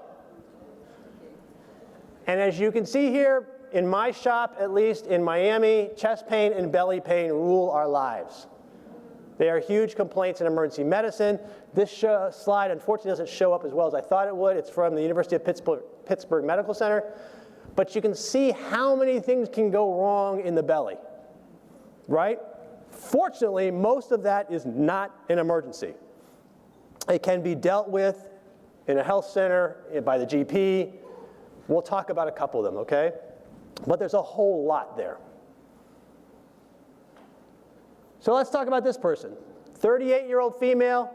And as you can see here, in my shop, at least in Miami, chest pain and belly pain rule our lives. They are huge complaints in emergency medicine. This slide, unfortunately, doesn't show up as well as I thought it would. It's from the University of Pittsburgh Medical Center. But you can see how many things can go wrong in the belly, right? Fortunately, most of that is not an emergency. It can be dealt with in a health center, by the GP. We'll talk about a couple of them, okay? But there's a whole lot there. So let's talk about this person. 38-year-old female,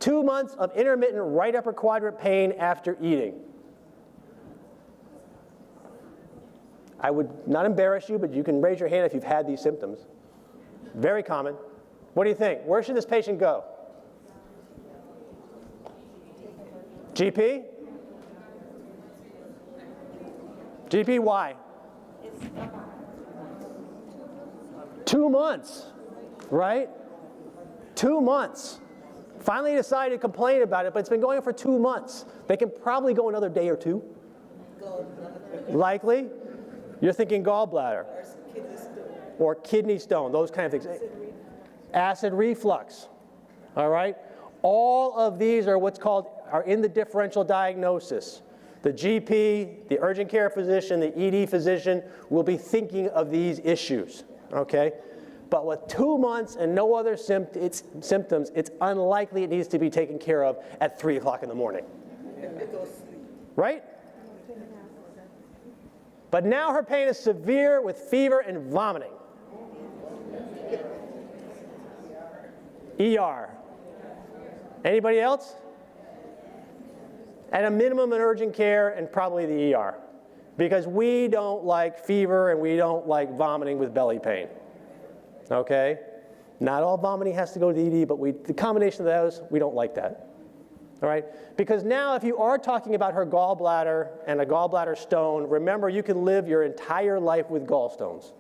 2 months of intermittent right upper quadrant pain after eating. I would not embarrass you, but you can raise your hand if you've had these symptoms. Very common. What do you think? Where should this patient go? GP? GP, why? 2 months, right? 2 months. Finally decided to complain about it, but it's been going on for 2 months. They can probably go another day or two. Likely. You're thinking gallbladder. Or kidney stone, those kind of things. Acid reflux, all right? All of these are are in the differential diagnosis. The GP, the urgent care physician, the ED physician will be thinking of these issues, okay? But with 2 months and no other symptoms, it's unlikely it needs to be taken care of at 3 o'clock in the morning. Right? But now her pain is severe with fever and vomiting. ER. Anybody else? At a minimum, an urgent care and probably the ER. Because we don't like fever and we don't like vomiting with belly pain. Okay? Not all vomiting has to go to the ED, but the combination of those, we don't like that. All right? Because now if you are talking about her gallbladder and a gallbladder stone, remember you can live your entire life with gallstones.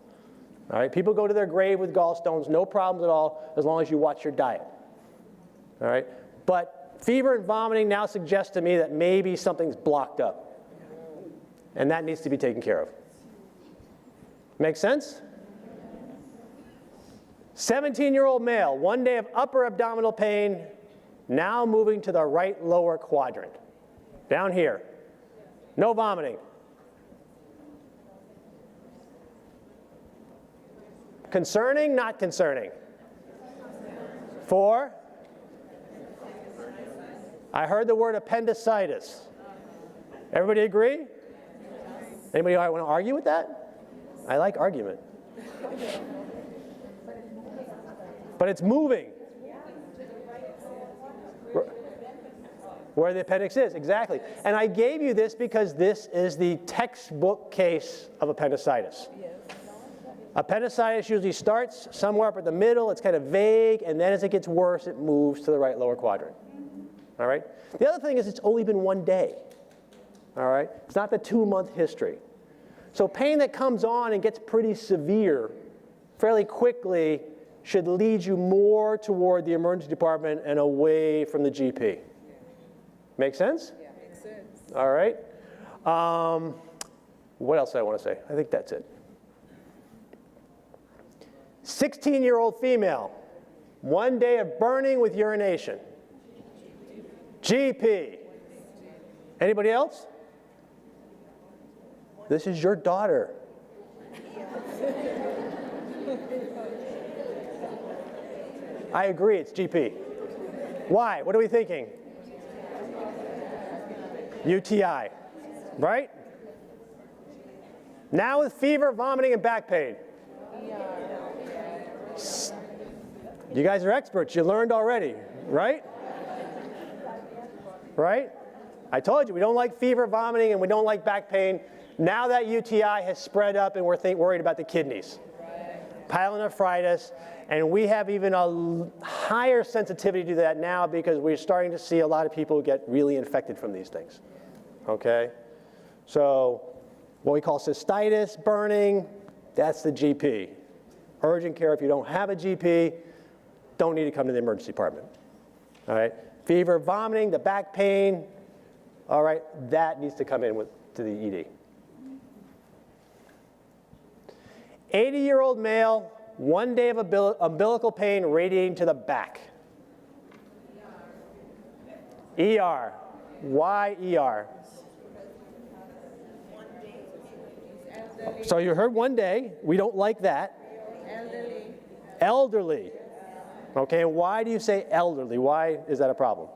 All right? People go to their grave with gallstones, no problems at all, as long as you watch your diet. All right? But fever and vomiting now suggest to me that maybe something's blocked up. And that needs to be taken care of. Make sense? 17-year-old male, 1 day of upper abdominal pain, now moving to the right lower quadrant. Down here. No vomiting. Concerning, not concerning? 4. I heard the word appendicitis. Everybody agree? Anybody want to argue with that? I like argument. But it's moving. Where the appendix is, exactly. And I gave you this because this is the textbook case of appendicitis. Appendicitis usually starts somewhere up at the middle. It's kind of vague, and then as it gets worse, it moves to the right lower quadrant. All right? The other thing is it's only been 1 day. All right? It's not the 2-month history. So pain that comes on and gets pretty severe fairly quickly should lead you more toward the emergency department and away from the GP. Make sense? Yeah, makes sense. All right. What else do I want to say? I think that's it. 16-year-old female, 1 day of burning with urination. GP. Anybody else? This is your daughter. I agree, it's GP. Why? What are we thinking? UTI, right? Now with fever, vomiting, and back pain. You guys are experts. You learned already, right? Right? I told you, we don't like fever, vomiting, and we don't like back pain. Now that UTI has spread up and we're worried about the kidneys. Pyelonephritis, and we have even a higher sensitivity to that now because we're starting to see a lot of people get really infected from these things. Okay? So what we call cystitis, burning, that's the GP. Urgent care, if you don't have a GP, don't need to come to the emergency department. All right? Fever, vomiting, the back pain, all right, that needs to come in to the ED. 80-year-old male, 1 day of umbilical pain radiating to the back. ER. Why ER? So you heard 1 day. We don't like that. Elderly. Okay, and why do you say elderly? Why is that a problem?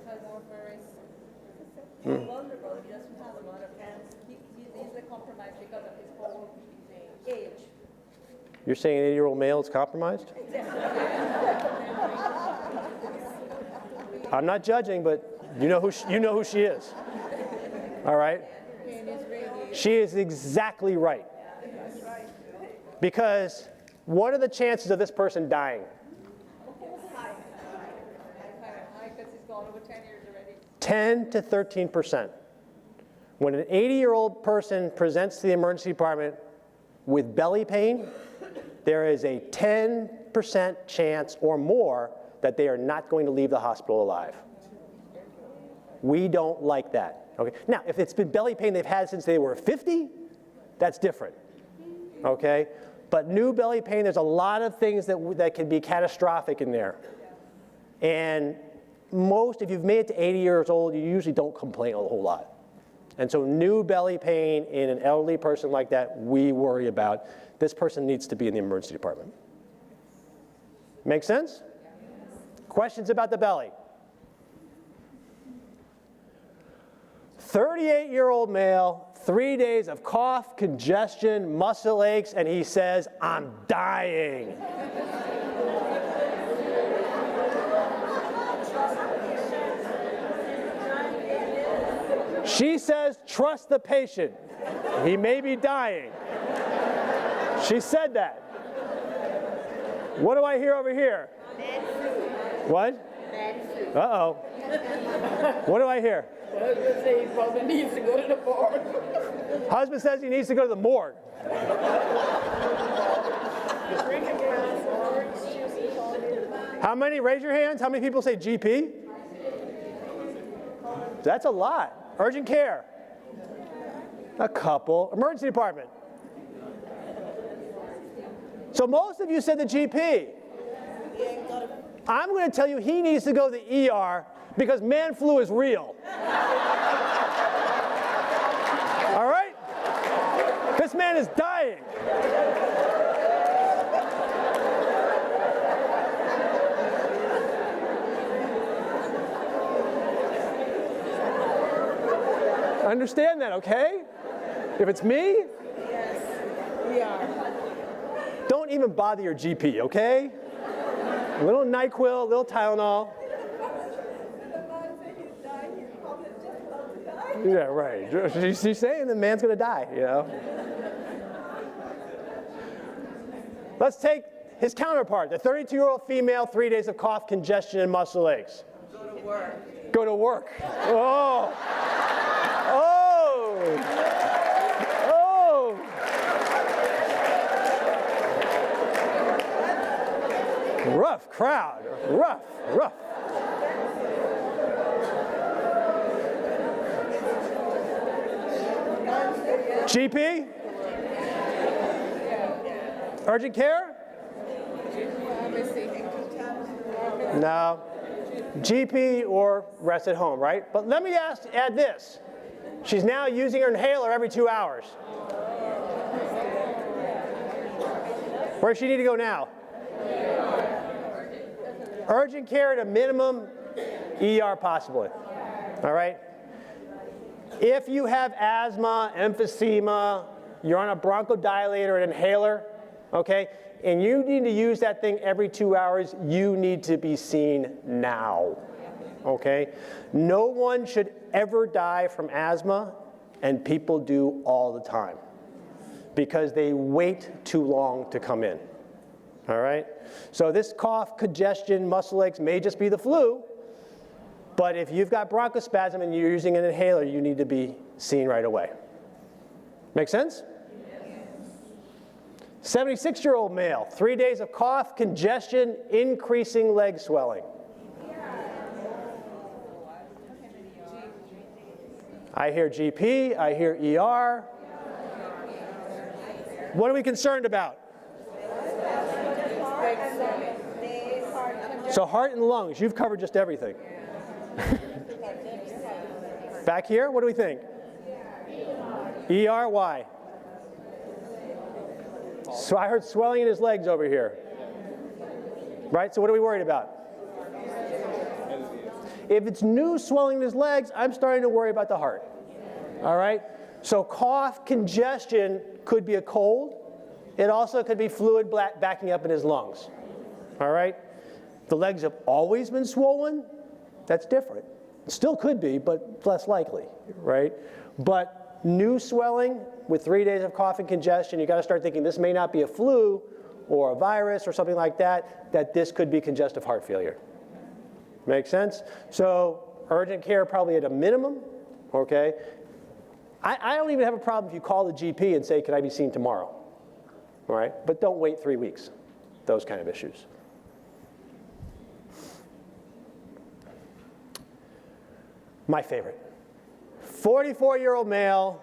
Because he's vulnerable. He doesn't have a lot of hands. He's easily compromised because of his whole age. You're saying an 80-year-old male is compromised? I'm not judging, but you know who she is. All right? She is exactly right. Because what are the chances of this person dying? High, because he's gone over 10 years already. 10 to 13%. When an 80-year-old person presents to the emergency department with belly pain, there is a 10% chance or more that they are not going to leave the hospital alive. We don't like that. Okay? Now, if it's been belly pain they've had since they were 50, that's different. Okay? But new belly pain, there's a lot of things that can be catastrophic in there. And if you've made it to 80 years old, you usually don't complain a whole lot. And so new belly pain in an elderly person like that, we worry about. This person needs to be in the emergency department. Make sense? Questions about the belly? 38-year-old male, 3 days of cough, congestion, muscle aches, and he says, I'm dying. She says, trust the patient. He may be dying. She said that. What do I hear over here? What? Uh-oh. What do I hear? Husband says he probably needs to go to the morgue. Husband says he needs to go to the morgue. How many? Raise your hands. How many people say GP? That's a lot. Urgent care. A couple. Emergency department. So most of you said the GP. I'm going to tell you he needs to go to the ER because man flu is real. All right? This man is dying. Understand that, okay? If it's me, Yes, we are. don't even bother your GP, okay? A little NyQuil, a little Tylenol. Yeah, right. She's saying the man's going to die, you know? Let's take his counterpart, the 32-year-old female, 3 days of cough, congestion, and muscle aches. Go to work. Go to work. Oh. Oh. Oh. Rough crowd. Rough, rough. GP? Urgent care? No. GP or rest at home, right? But let me add this. She's now using her inhaler every 2 hours. Where does she need to go now? Urgent care at a minimum, ER possibly. All right? If you have asthma, emphysema, you're on a bronchodilator, an inhaler, okay, and you need to use that thing every 2 hours, you need to be seen now, okay? No one should ever die from asthma, and people do all the time because they wait too long to come in, all right? So this cough, congestion, muscle aches may just be the flu, but if you've got bronchospasm and you're using an inhaler, you need to be seen right away. Make sense? 76-year-old male, 3 days of cough, congestion, increasing leg swelling. I hear GP, I hear ER. What are we concerned about? So heart and lungs, you've covered just everything. Back here, what do we think? ER, why? So I heard swelling in his legs over here. Right, so what are we worried about? If it's new swelling in his legs, I'm starting to worry about the heart. All right, so cough, congestion could be a cold. It also could be fluid backing up in his lungs. All right, the legs have always been swollen. That's different. Still could be, but less likely, right? But new swelling with 3 days of cough and congestion, you got to start thinking this may not be a flu or a virus or something like that, that this could be congestive heart failure. Make sense? So urgent care probably at a minimum, okay? I don't even have a problem if you call the GP and say, can I be seen tomorrow? All right, but don't wait 3 weeks, those kind of issues. My favorite, 44-year-old male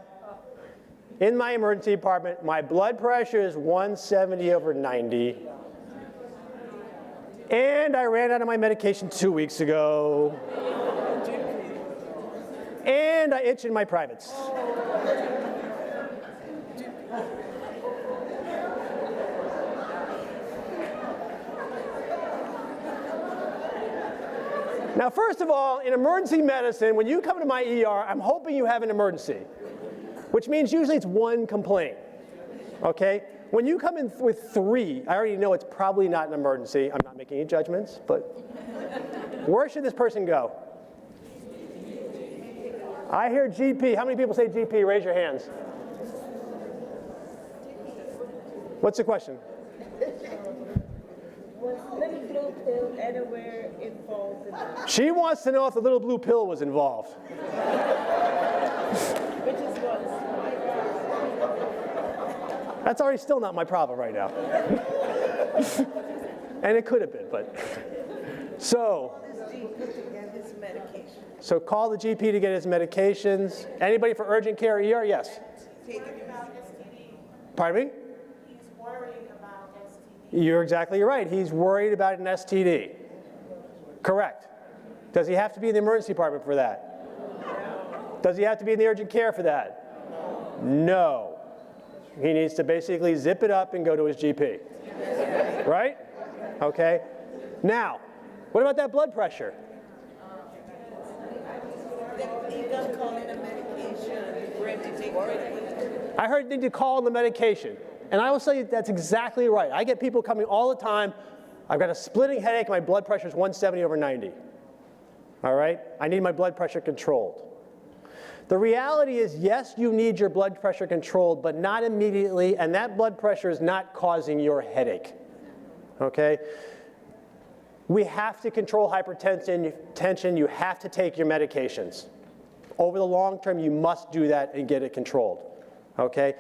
in my emergency department. My blood pressure is 170/90. And I ran out of my medication 2 weeks ago. And I itch in my privates. Now, first of all, in emergency medicine, when you come to my ER, I'm hoping you have an emergency, which means usually it's one complaint, okay? When you come in with 3, I already know it's probably not an emergency. I'm not making any judgments, but where should this person go? I hear GP. How many people say GP? Raise your hands. What's the question? Was little blue pill anywhere involved in that? She wants to know if the little blue pill was involved. Which is what? That's already still not my problem right now. And it could have been, but. So call the GP to get his medications. Anybody for urgent care ER? Yes. Pardon me? He's worrying about STD. You're exactly right. He's worried about an STD. Correct. Does he have to be in the emergency department for that? No. Does he have to be in the urgent care for that? No. He needs to basically zip it up and go to his GP. Right? Okay. Now, what about that blood pressure? He's gonna call in a medication for him to take quickly. I heard they need to call the medication. And I will tell you that's exactly right. I get people coming all the time. I've got a splitting headache. My blood pressure is 170/90. All right? I need my blood pressure controlled. The reality is, yes, you need your blood pressure controlled, but not immediately, and that blood pressure is not causing your headache, okay? We have to control hypertension. You have to take your medications. Over the long term, you must do that and get it controlled, okay?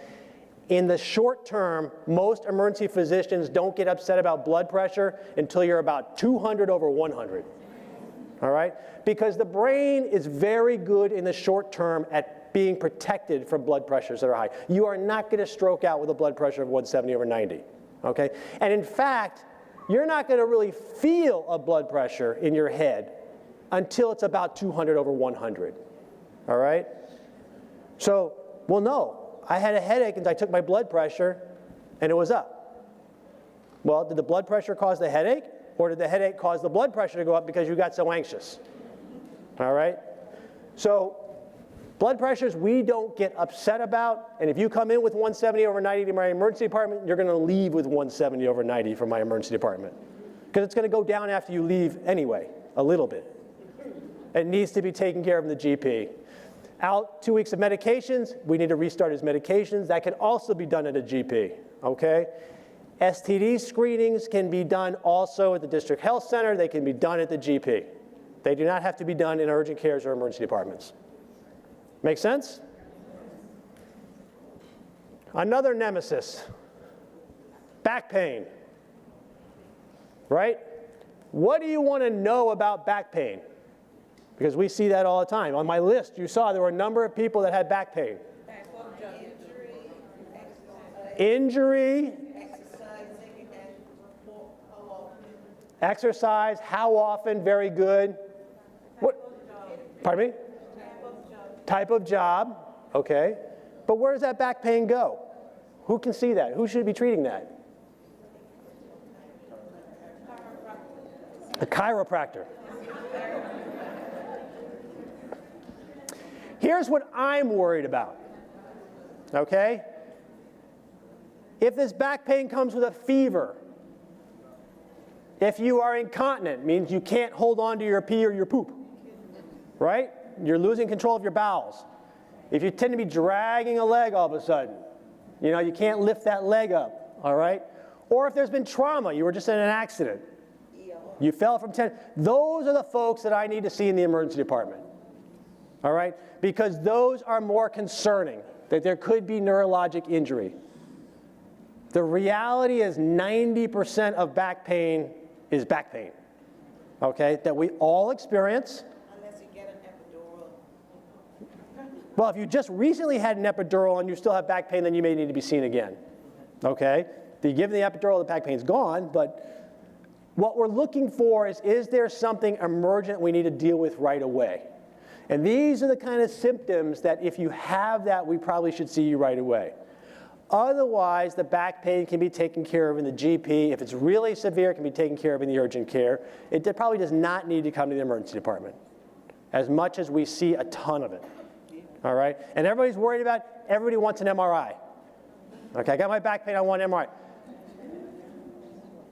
In the short term, most emergency physicians don't get upset about blood pressure until you're about 200 over 100. All right? Because the brain is very good in the short term at being protected from blood pressures that are high. You are not going to stroke out with a blood pressure of 170 over 90. Okay? And in fact, you're not going to really feel a blood pressure in your head until it's about 200 over 100. All right? So, well, no. I had a headache and I took my blood pressure and it was up. Well, did the blood pressure cause the headache? Or did the headache cause the blood pressure to go up because you got so anxious? All right? So blood pressures we don't get upset about. And if you come in with 170 over 90 to my emergency department, you're going to leave with 170 over 90 from my emergency department. Because it's going to go down after you leave anyway, a little bit. It needs to be taken care of in the GP. Out 2 weeks of medications, we need to restart his medications. That can also be done at a GP, okay? STD screenings can be done also at the district health center. They can be done at the GP. They do not have to be done in urgent cares or emergency departments. Make sense? Another nemesis, back pain, right? What do you want to know about back pain? Because we see that all the time. On my list, you saw there were a number of people that had back pain. Injury. Exercise, how often, very good. What? Pardon me? Type of job, okay. But where does that back pain go? Who can see that? Who should be treating that? A chiropractor. Here's what I'm worried about, okay? If this back pain comes with a fever, if you are incontinent, means you can't hold on to your pee or your poop, right? You're losing control of your bowels. If you tend to be dragging a leg all of a sudden, you know, you can't lift that leg up, all right? Or if there's been trauma, you were just in an accident, you fell from 10, those are the folks that I need to see in the emergency department, all right? Because those are more concerning, that there could be neurologic injury. The reality is 90% of back pain is back pain, okay, that we all experience. Unless you get an epidural. Well, if you just recently had an epidural and you still have back pain, then you may need to be seen again, okay? If you give the epidural, the back pain's gone, but what we're looking for is there something emergent we need to deal with right away? And these are the kind of symptoms that if you have that, we probably should see you right away. Otherwise, the back pain can be taken care of in the GP. If it's really severe, it can be taken care of in the urgent care. It probably does not need to come to the emergency department, as much as we see a ton of it, all right? And everybody's worried about, everybody wants an MRI. Okay, I got my back pain, I want an MRI.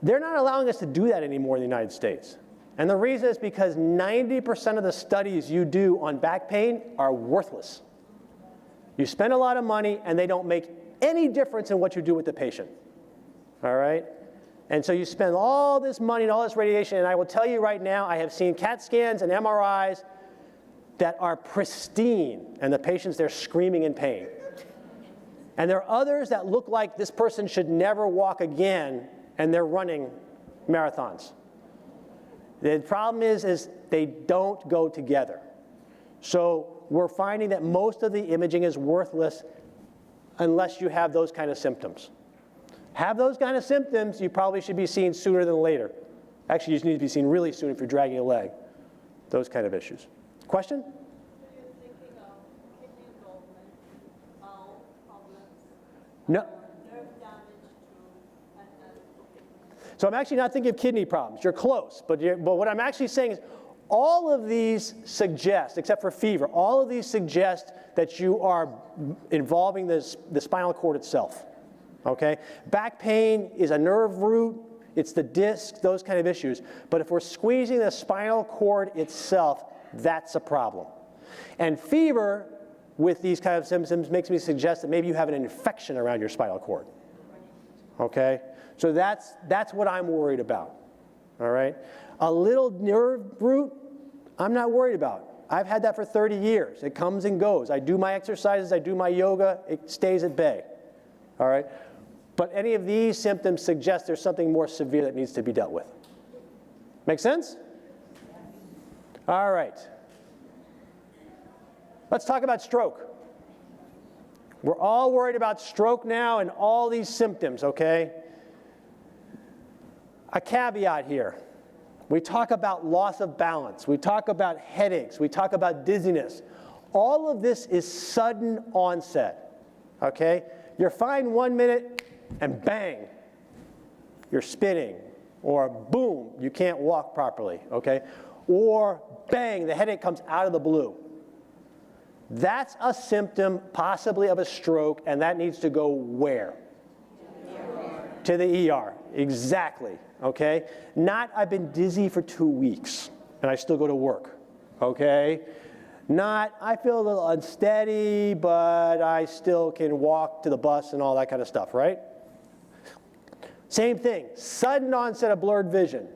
They're not allowing us to do that anymore in the United States. And the reason is because 90% of the studies you do on back pain are worthless. You spend a lot of money and they don't make any difference in what you do with the patient, all right? And so you spend all this money and all this radiation, and I will tell you right now, I have seen CAT scans and MRIs that are pristine, and the patients, they're screaming in pain. And there are others that look like this person should never walk again, and they're running marathons. The problem is they don't go together. So we're finding that most of the imaging is worthless unless you have those kind of symptoms. Have those kind of symptoms, you probably should be seen sooner than later. Actually, you just need to be seen really soon if you're dragging a leg. Those kind of issues. Question? So you're thinking of kidney involvement, bowel problems, No. nerve damage to, okay. So I'm actually not thinking of kidney problems. You're close, but what I'm actually saying is all of these suggest, except for fever, all of these suggest that you are involving the spinal cord itself, okay? Back pain is a nerve root, it's the disc, those kind of issues. But if we're squeezing the spinal cord itself, that's a problem. And fever with these kind of symptoms makes me suggest that maybe you have an infection around your spinal cord. Okay? So that's what I'm worried about. All right? A little nerve root, I'm not worried about. I've had that for 30 years. It comes and goes. I do my exercises, I do my yoga, it stays at bay. All right? But any of these symptoms suggest there's something more severe that needs to be dealt with. Make sense? All right. Let's talk about stroke. We're all worried about stroke now and all these symptoms, okay? A caveat here. We talk about loss of balance. We talk about headaches. We talk about dizziness. All of this is sudden onset, okay? You're fine 1 minute and bang, you're spinning. Or boom, you can't walk properly, okay? Or bang, the headache comes out of the blue. That's a symptom possibly of a stroke, and that needs to go where? To the ER, exactly, okay? Not, I've been dizzy for 2 weeks, and I still go to work, okay? Not, I feel a little unsteady, but I still can walk to the bus and all that kind of stuff, right? Same thing, sudden onset of blurred vision.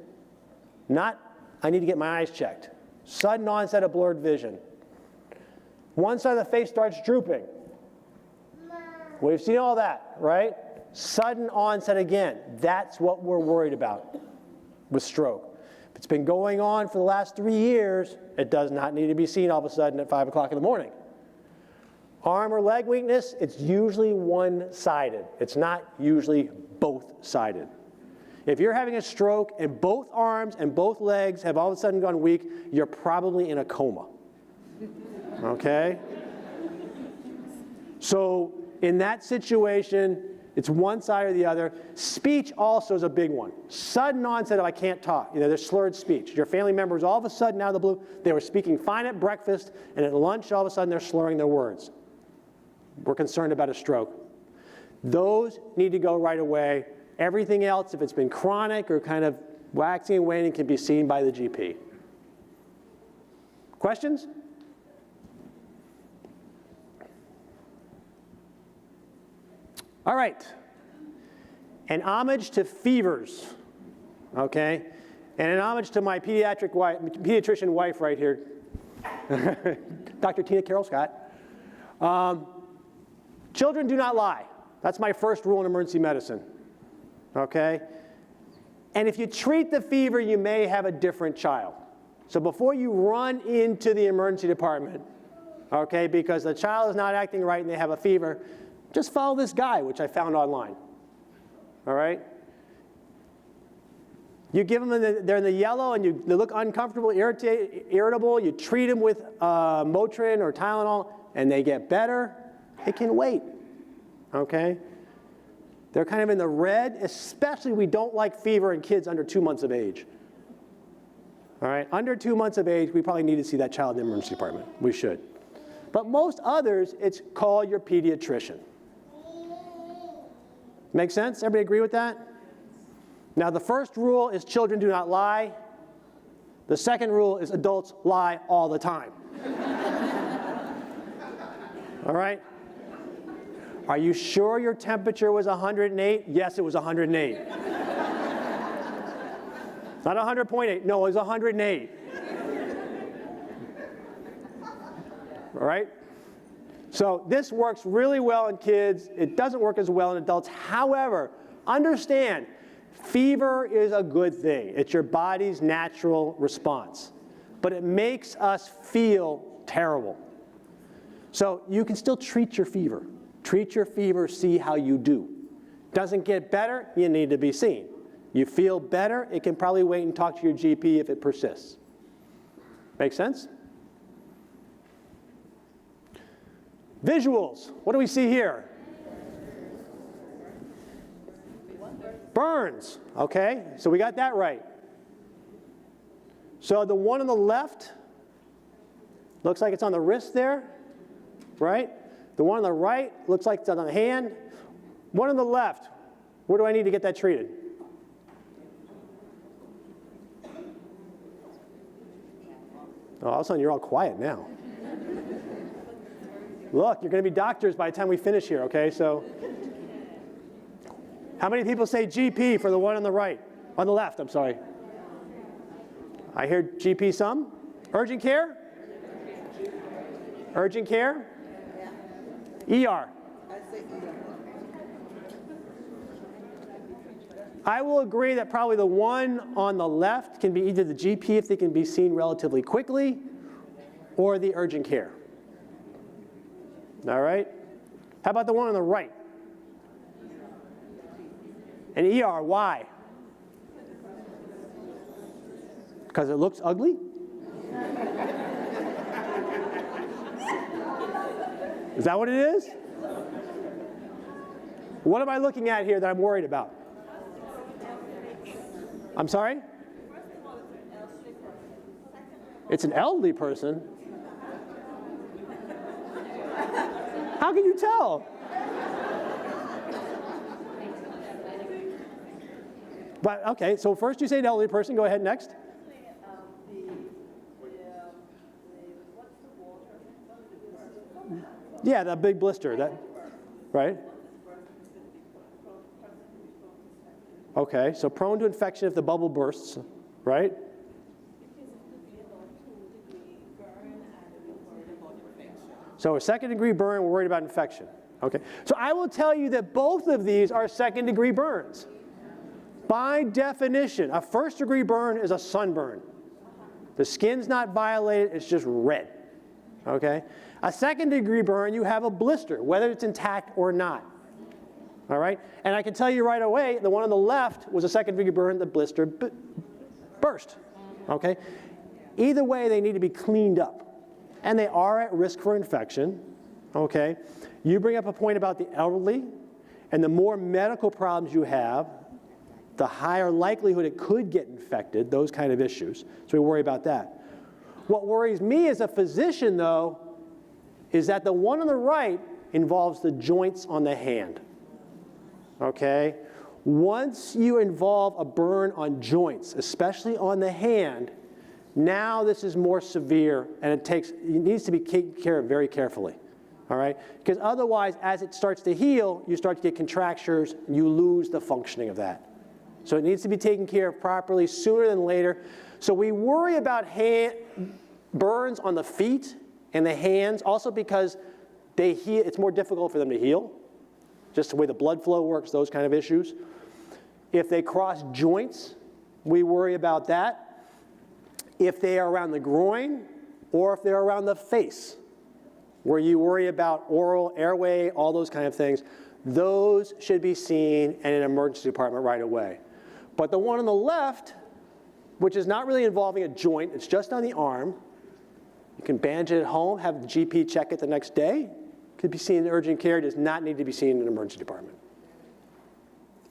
Not, I need to get my eyes checked. Sudden onset of blurred vision. One side of the face starts drooping. We've seen all that, right? Sudden onset again. That's what we're worried about with stroke. If it's been going on for the last 3 years, it does not need to be seen all of a sudden at 5 o'clock in the morning. Arm or leg weakness, it's usually one-sided. It's not usually both-sided. If you're having a stroke and both arms and both legs have all of a sudden gone weak, you're probably in a coma. Okay? So in that situation, it's one side or the other. Speech also is a big one. Sudden onset of I can't talk. There's slurred speech. Your family members all of a sudden out of the blue, they were speaking fine at breakfast, and at lunch all of a sudden they're slurring their words. We're concerned about a stroke. Those need to go right away. Everything else, if it's been chronic or kind of waxing and waning, can be seen by the GP. Questions? All right. An homage to fevers, okay? And an homage to my pediatrician wife right here, Dr. Tina Carroll Scott. Children do not lie. That's my first rule in emergency medicine, okay? And if you treat the fever, you may have a different child. So before you run into the emergency department, okay, because the child is not acting right and they have a fever, just follow this guy, which I found online, all right? You give them, they're in the yellow and they look uncomfortable, irritable, you treat them with Motrin or Tylenol and they get better, it can wait, okay? They're kind of in the red, especially we don't like fever in kids under 2 months of age. All right, under 2 months of age, we probably need to see that child in the emergency department. We should. But most others, it's call your pediatrician. Make sense? Everybody agree with that? Now, the first rule is children do not lie. The second rule is adults lie all the time. All right? Are you sure your temperature was 108? Yes, it was 108. Not 100.8. No, it was 108. All right? So this works really well in kids. It doesn't work as well in adults. However, understand, fever is a good thing. It's your body's natural response. But it makes us feel terrible. So you can still treat your fever. Treat your fever, see how you do. Doesn't get better, you need to be seen. You feel better, it can probably wait and talk to your GP if it persists. Make sense? Visuals, what do we see here? Burns, okay, so we got that right. So the one on the left looks like it's on the wrist there, right? The one on the right looks like it's on the hand. One on the left, where do I need to get that treated? Oh, all of a sudden you're all quiet now. Look, you're going to be doctors by the time we finish here, okay? So, how many people say GP for the one on the right? On the left, I'm sorry. I hear GP some. Urgent care? Urgent care? ER. I will agree that probably the one on the left can be either the GP if they can be seen relatively quickly, or the urgent care. All right? How about the one on the right? An ER, why? Because it looks ugly? Is that what it is? What am I looking at here that I'm worried about? I'm sorry? It's an elderly person? How can you tell? But okay, so first you say an elderly person, go ahead next. Yeah, that big blister, that, right? Okay, so prone to infection if the bubble bursts, right? So a second-degree burn, we're worried about infection. Okay, so I will tell you that both of these are second-degree burns. By definition, a first-degree burn is a sunburn. The skin's not violated, it's just red. Okay? A second-degree burn, you have a blister, whether it's intact or not. All right? And I can tell you right away, the one on the left was a second-degree burn, the blister burst. Okay? Either way, they need to be cleaned up. And they are at risk for infection. Okay? You bring up a point about the elderly, and the more medical problems you have, the higher likelihood it could get infected, those kind of issues. So we worry about that. What worries me as a physician, though, is that the one on the right involves the joints on the hand. Okay? Once you involve a burn on joints, especially on the hand, now this is more severe, and it needs to be taken care of very carefully. All right? Because otherwise, as it starts to heal, you start to get contractures, and you lose the functioning of that. So it needs to be taken care of properly sooner than later. So we worry about burns on the feet and the hands, also because they heal, it's more difficult for them to heal, just the way the blood flow works, those kind of issues. If they cross joints, we worry about that. If they are around the groin, or if they're around the face, where you worry about oral, airway, all those kind of things, those should be seen in an emergency department right away. But the one on the left, which is not really involving a joint, it's just on the arm, you can bandage it at home, have the GP check it the next day, could be seen in urgent care, does not need to be seen in an emergency department.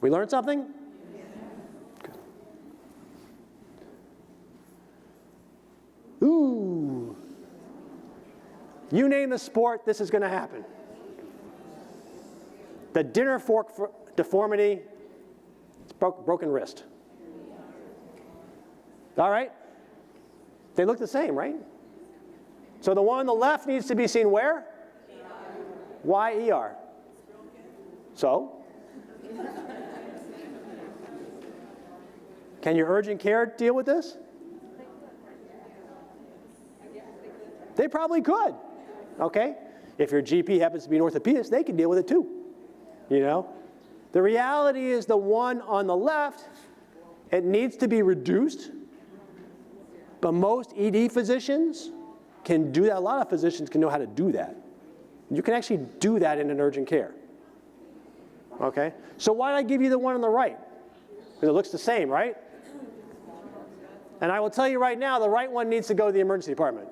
We learned something? Good. Ooh. You name the sport, this is going to happen. The dinner fork deformity, it's broken wrist. All right? They look the same, right? So the one on the left needs to be seen where? Why ER? So? Can your urgent care deal with this? They probably could. Okay? If your GP happens to be an orthopedist, they can deal with it too. You know? The reality is the one on the left, it needs to be reduced, but most ED physicians can do that. A lot of physicians can know how to do that. You can actually do that in an urgent care. Okay? So why did I give you the one on the right? Because it looks the same, right? And I will tell you right now, the right one needs to go to the emergency department.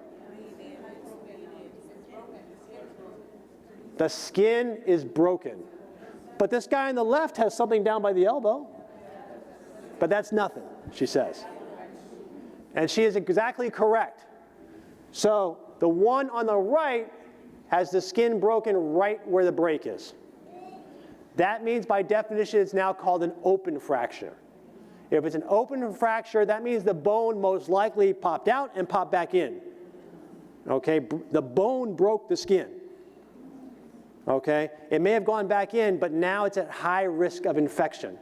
The skin is broken. But this guy on the left has something down by the elbow. But that's nothing, she says. And she is exactly correct. So the one on the right has the skin broken right where the break is. That means by definition it's now called an open fracture. If it's an open fracture, that means the bone most likely popped out and popped back in. Okay, the bone broke the skin. Okay? It may have gone back in, but now it's at high risk of infection.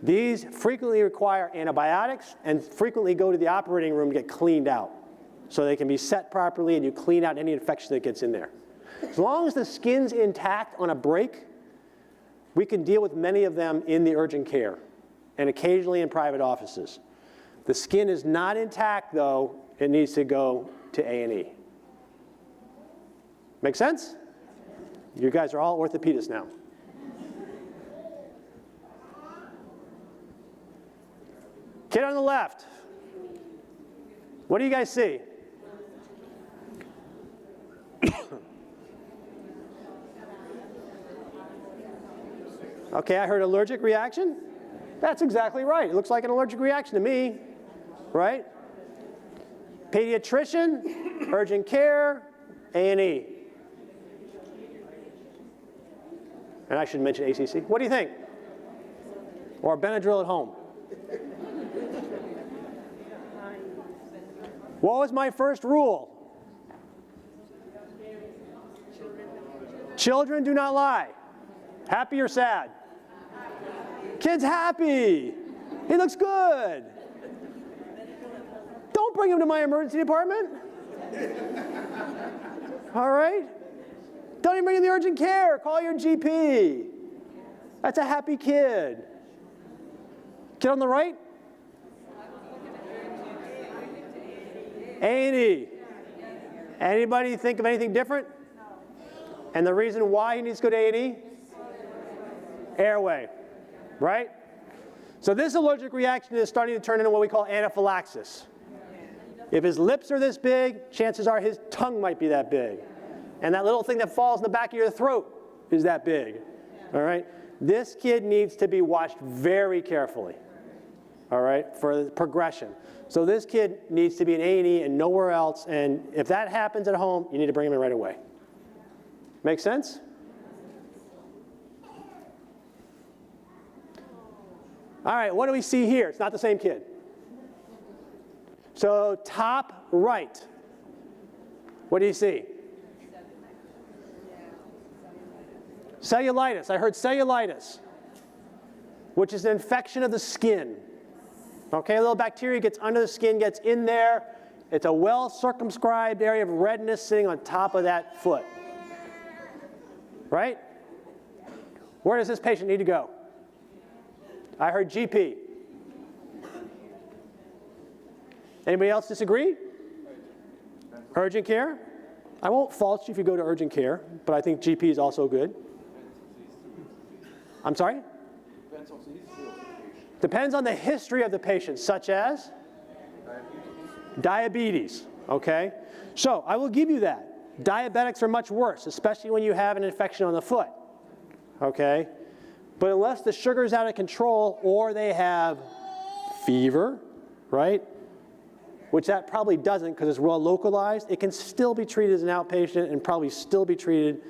These frequently require antibiotics and frequently go to the operating room to get cleaned out so they can be set properly and you clean out any infection that gets in there. As long as the skin's intact on a break, we can deal with many of them in the urgent care and occasionally in private offices. The skin is not intact, though, it needs to go to A&E. Make sense? You guys are all orthopedists now. Kid on the left. What do you guys see? Okay, I heard allergic reaction. That's exactly right. It looks like an allergic reaction to me, right? Pediatrician, urgent care, A&E. And I should mention ACC. What do you think? Or Benadryl at home? What was my first rule? Children do not lie. Happy or sad? Kid's happy. He looks good. Don't bring him to my emergency department. All right? Don't even bring him to the urgent care. Call your GP. That's a happy kid. Kid on the right? A&E. Anybody think of anything different? And the reason why he needs to go to A&E? Airway, right? So this allergic reaction is starting to turn into what we call anaphylaxis. If his lips are this big, chances are his tongue might be that big. And that little thing that falls in the back of your throat is that big, all right? This kid needs to be watched very carefully, all right, for progression. So this kid needs to be in A&E and nowhere else, and if that happens at home, you need to bring him in right away. Make sense? All right, what do we see here? It's not the same kid. So top right, what do you see? Cellulitis. I heard cellulitis, which is an infection of the skin. Okay, a little bacteria gets under the skin, gets in there. It's a well-circumscribed area of redness sitting on top of that foot. Right? Where does this patient need to go? I heard GP. Anybody else disagree? Urgent care? I won't fault you if you go to urgent care, but I think GP is also good. I'm sorry? Depends on the history of the patient, such as? Diabetes. Okay? So I will give you that. Diabetics are much worse, especially when you have an infection on the foot. Okay? But unless the sugar's out of control or they have fever, right? Which that probably doesn't because it's well localized, it can still be treated as an outpatient and probably still be treated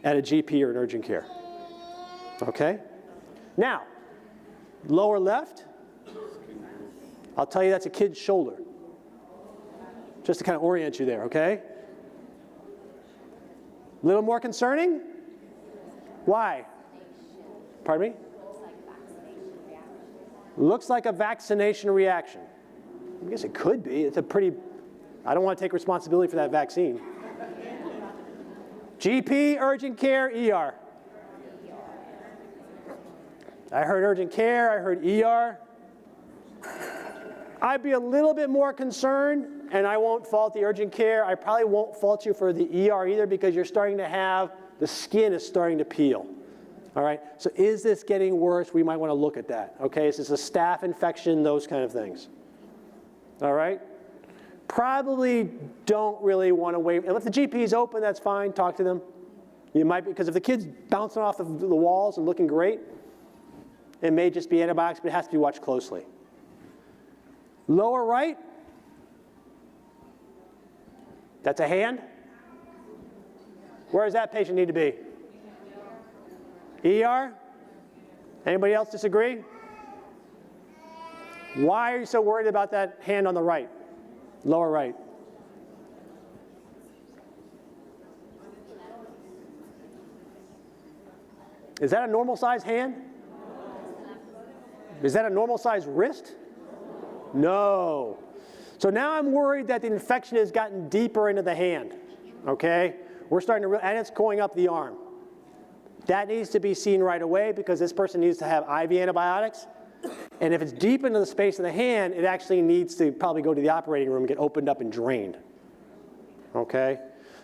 at a GP or an urgent care. Okay? Now, lower left, I'll tell you that's a kid's shoulder. Just to kind of orient you there, okay? A little more concerning? Why? Pardon me? Looks like a vaccination reaction. I guess it could be. It's a pretty, I don't want to take responsibility for that vaccine. GP, urgent care, ER. I heard urgent care, I heard ER. I'd be a little bit more concerned, and I won't fault the urgent care. I probably won't fault you for the ER either because you're starting to have, the skin is starting to peel. All right, so is this getting worse? We might want to look at that. Okay, is this a staph infection, those kind of things. All right, probably don't really want to wait. And if the GP is open, that's fine, talk to them. You might be, because if the kid's bouncing off the walls and looking great, it may just be antibiotics, but it has to be watched closely. Lower right, that's a hand. Where does that patient need to be? ER? Anybody else disagree? Why are you so worried about that hand on the right, lower right? Is that a normal size hand? Is that a normal size wrist? No. So now I'm worried that the infection has gotten deeper into the hand, okay? We're starting to, and it's going up the arm. That needs to be seen right away because this person needs to have IV antibiotics. And if it's deep into the space of the hand, it actually needs to probably go to the operating room and get opened up and drained, okay?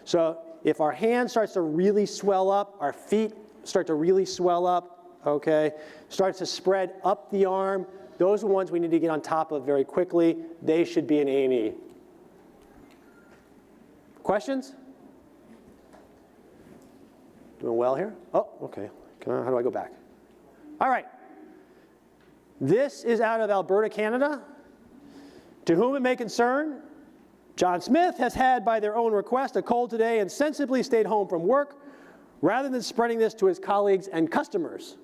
So if our hand starts to really swell up, our feet start to really swell up, okay, starts to spread up the arm, those are the ones we need to get on top of very quickly. They should be an A&E. Questions? Doing well here? Oh, okay. How do I go back? All right. This is out of Alberta, Canada. To whom it may concern, John Smith has had, by their own request, a cold today and sensibly stayed home from work rather than spreading this to his colleagues and customers.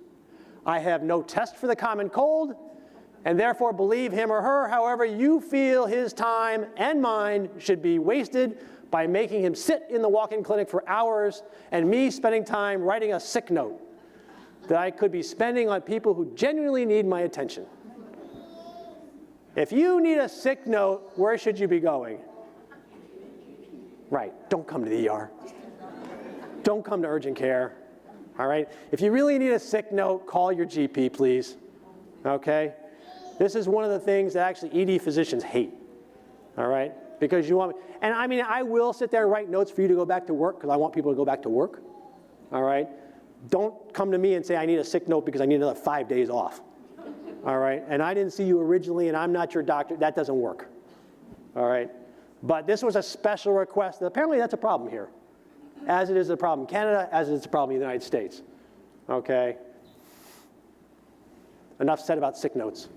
I have no test for the common cold and therefore believe him or her. However, you feel his time and mine should be wasted by making him sit in the walk-in clinic for hours and me spending time writing a sick note that I could be spending on people who genuinely need my attention. If you need a sick note, where should you be going? Right, don't come to the ER. Don't come to urgent care, all right? If you really need a sick note, call your GP, please, okay? This is one of the things that actually ED physicians hate, all right? Because you want, and I mean, I will sit there and write notes for you to go back to work because I want people to go back to work, all right? Don't come to me and say I need a sick note because I need another 5 days off, all right? And I didn't see you originally and I'm not your doctor. That doesn't work, all right? But this was a special request. Apparently that's a problem here, as it is a problem in Canada, as it is a problem in the United States, okay? Enough said about sick notes.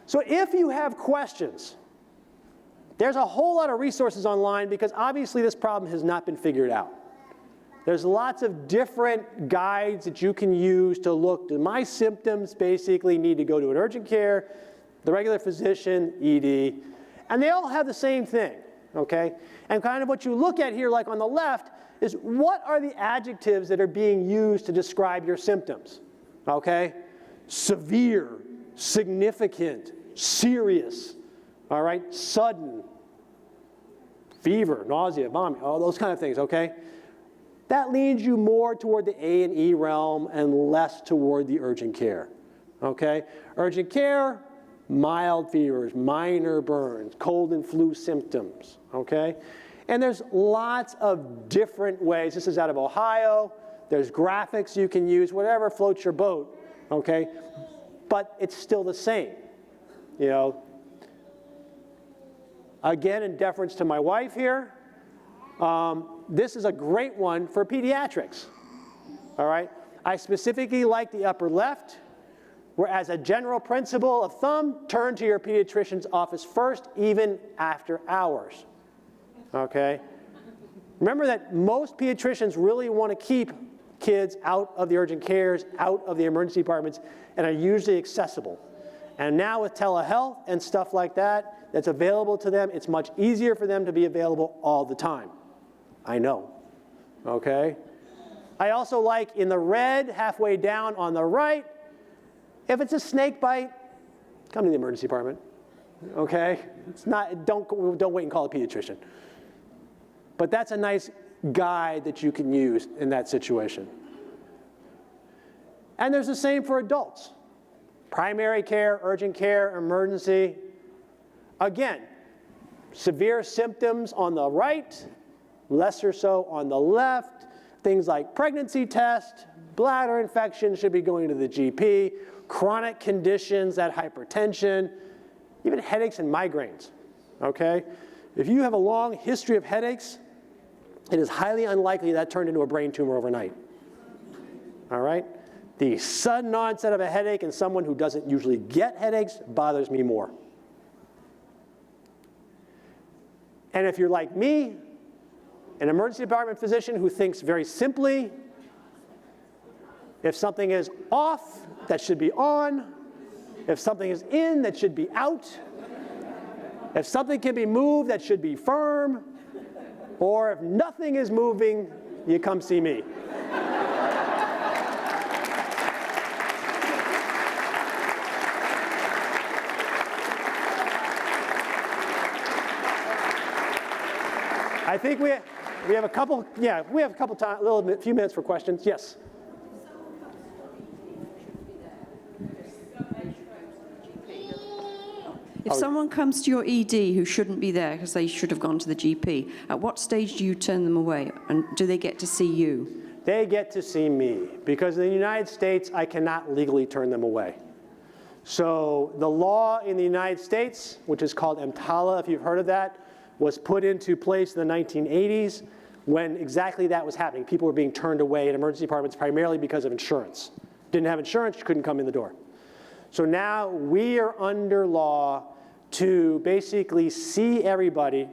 So if you have questions, there's a whole lot of resources online because obviously this problem has not been figured out. There's lots of different guides that you can use to look. Do my symptoms basically need to go to an urgent care, the regular physician, ED, and they all have the same thing, okay? And kind of what you look at here, like on the left, is what are the adjectives that are being used to describe your symptoms, okay? Severe, significant, serious, all right? Sudden, fever, nausea, vomiting, all those kind of things, okay? That leans you more toward the A&E realm and less toward the urgent care, okay? Urgent care, mild fevers, minor burns, cold and flu symptoms, okay? And there's lots of different ways. This is out of Ohio. There's graphics you can use, whatever floats your boat, okay? But it's still the same, you know? Again, in deference to my wife here, this is a great one for pediatrics, all right? I specifically like the upper left, where as a general principle of thumb, turn to your pediatrician's office first, even after hours, okay? Remember that most pediatricians really want to keep kids out of the urgent cares, out of the emergency departments, and are usually accessible. And now with telehealth and stuff like that, that's available to them, it's much easier for them to be available all the time. I know, okay? I also like in the red, halfway down on the right, if it's a snake bite, come to the emergency department, okay? It's not, don't wait and call a pediatrician. But that's a nice guide that you can use in that situation. And there's the same for adults. Primary care, urgent care, emergency. Again, severe symptoms on the right, lesser so on the left. Things like pregnancy test, bladder infection should be going to the GP, chronic conditions, that hypertension, even headaches and migraines, okay? If you have a long history of headaches, it is highly unlikely that turned into a brain tumor overnight, all right? The sudden onset of a headache in someone who doesn't usually get headaches bothers me more. And if you're like me, an emergency department physician who thinks very simply, if something is off, that should be on. If something is in, that should be out. If something can be moved, that should be firm. Or if nothing is moving, you come see me. I think we have a couple, few minutes for questions. Yes? If someone comes to your ED who shouldn't be there because they should have gone to the GP, at what stage do you turn them away? And do they get to see you? They get to see me, because in the United States, I cannot legally turn them away. So the law in the United States, which is called EMTALA, if you've heard of that, was put into place in the 1980s when exactly that was happening. People were being turned away in emergency departments primarily because of insurance. Didn't have insurance, you couldn't come in the door. So now we are under law to basically see everybody.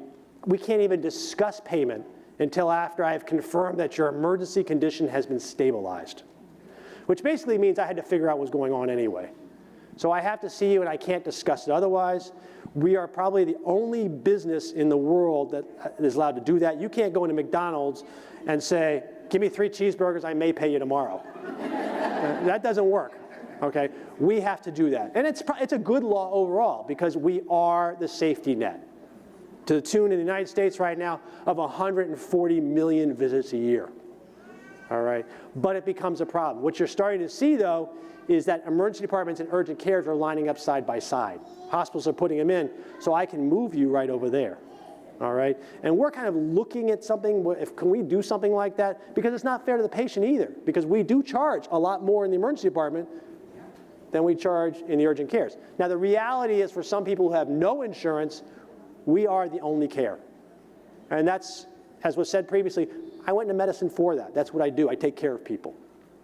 We can't even discuss payment until after I have confirmed that your emergency condition has been stabilized, which basically means I had to figure out what's going on anyway. So I have to see you and I can't discuss it otherwise. We are probably the only business in the world that is allowed to do that. You can't go into McDonald's and say, give me 3 cheeseburgers, I may pay you tomorrow. That doesn't work. Okay, we have to do that. And it's a good law overall because we are the safety net. To the tune in the United States right now of 140 million visits a year. All right, but it becomes a problem. What you're starting to see though is that emergency departments and urgent cares are lining up side by side. Hospitals are putting them in so I can move you right over there. All right, and we're kind of looking at something, can we do something like that? Because it's not fair to the patient either, because we do charge a lot more in the emergency department than we charge in the urgent cares. Now the reality is for some people who have no insurance, we are the only care. And that's, as was said previously, I went into medicine for that. That's what I do, I take care of people,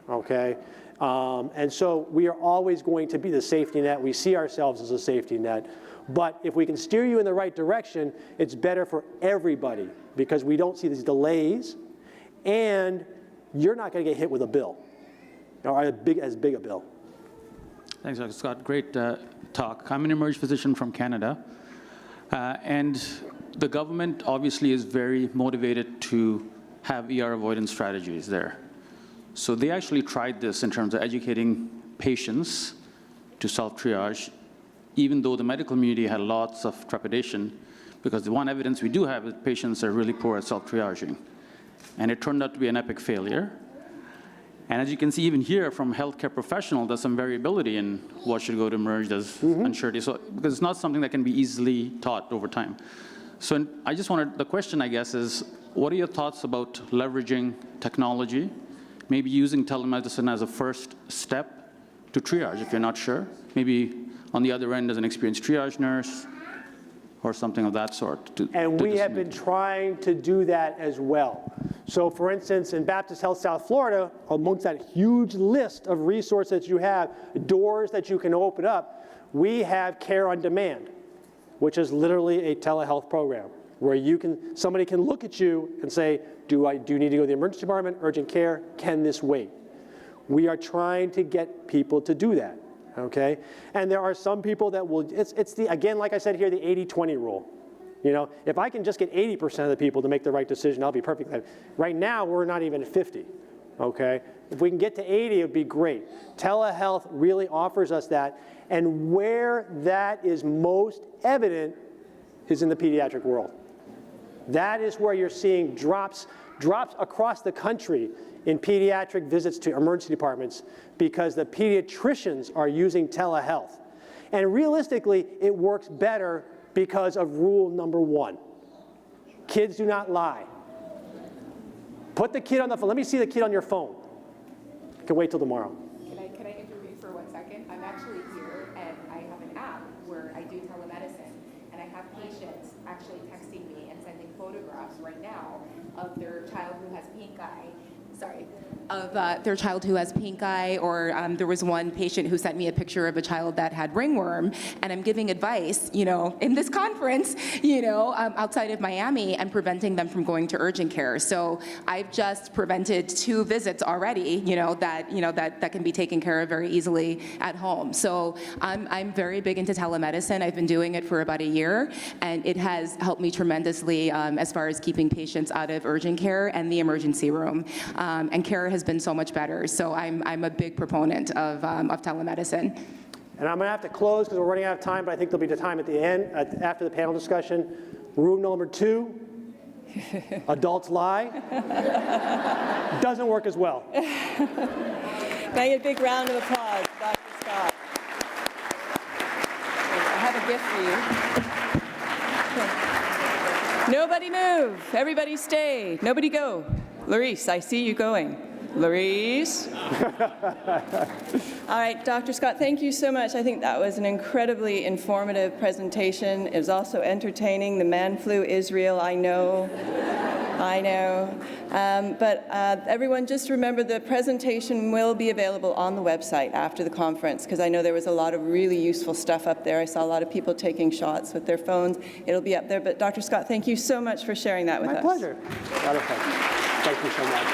okay? And so we are always going to be the safety net. We see ourselves as a safety net. But if we can steer you in the right direction, it's better for everybody because we don't see these delays and you're not gonna get hit with a bill, or as big a bill. Thanks, Dr. Scott. Great talk. I'm an emergency physician from Canada, and the government obviously is very motivated to have ER avoidance strategies there. So they actually tried this in terms of educating patients to self-triage, even though the medical community had lots of trepidation, because the one evidence we do have is patients are really poor at self-triaging. And it turned out to be an epic failure. And as you can see, even here from healthcare professional, there's some variability in what should go to emerge as unsurety. So, because it's not something that can be easily taught over time. So I just wanted, the question I guess is, what are your thoughts about leveraging technology, maybe using telemedicine as a first step to triage if you're not sure? Maybe on the other end as an experienced triage nurse or something of that sort. And we have been trying to do that as well. So for instance, in Baptist Health South Florida, amongst that huge list of resources you have, doors that you can open up, we have Care on Demand, which is literally a telehealth program where somebody can look at you and say, do you need to go to the emergency department, urgent care, can this wait? We are trying to get people to do that, okay? And there are some people that will, again, like I said here, the 80-20 rule. You know, if I can just get 80% of the people to make the right decision, I'll be perfect. Right now, we're not even at 50, okay? If we can get to 80, it would be great. Telehealth really offers us that, and where that is most evident is in the pediatric world. That is where you're seeing drops across the country in pediatric visits to emergency departments because the pediatricians are using telehealth. And realistically, it works better because of rule number 1. Kids do not lie. Put the kid on the phone. Let me see the kid on your phone. You can wait till tomorrow. Can I intervene for 1 second? I'm actually here and I have an app where I do telemedicine and I have patients actually texting me and sending photographs right now of their child who has pink eye. Their child who has pink eye, or there was one patient who sent me a picture of a child that had ringworm, and I'm giving advice, you know, in this conference, you know, outside of Miami, and preventing them from going to urgent care. So I've just prevented 2 visits already, that can be taken care of very easily at home. So I'm very big into telemedicine. I've been doing it for about a year, and it has helped me tremendously as far as keeping patients out of urgent care and the emergency room. And care has been so much better. So I'm a big proponent of telemedicine. And I'm going to have to close because we're running out of time, but I think there'll be the time at the end, after the panel discussion. Rule number 2, Adults lie. Doesn't work as well. Can I get a big round of applause, Dr. Scott? I have a gift for you. Nobody move. Everybody stay. Nobody go. Larice, I see you going. Larice. All right, Dr. Scott, thank you so much. I think that was an incredibly informative presentation. It was also entertaining. The man flew Israel, I know. But everyone, just remember the presentation will be available on the website after the conference, because I know there was a lot of really useful stuff up there. I saw a lot of people taking shots with their phones. It'll be up there. But Dr. Scott, thank you so much for sharing that with us. My pleasure. A lot of fun. Thank you so much.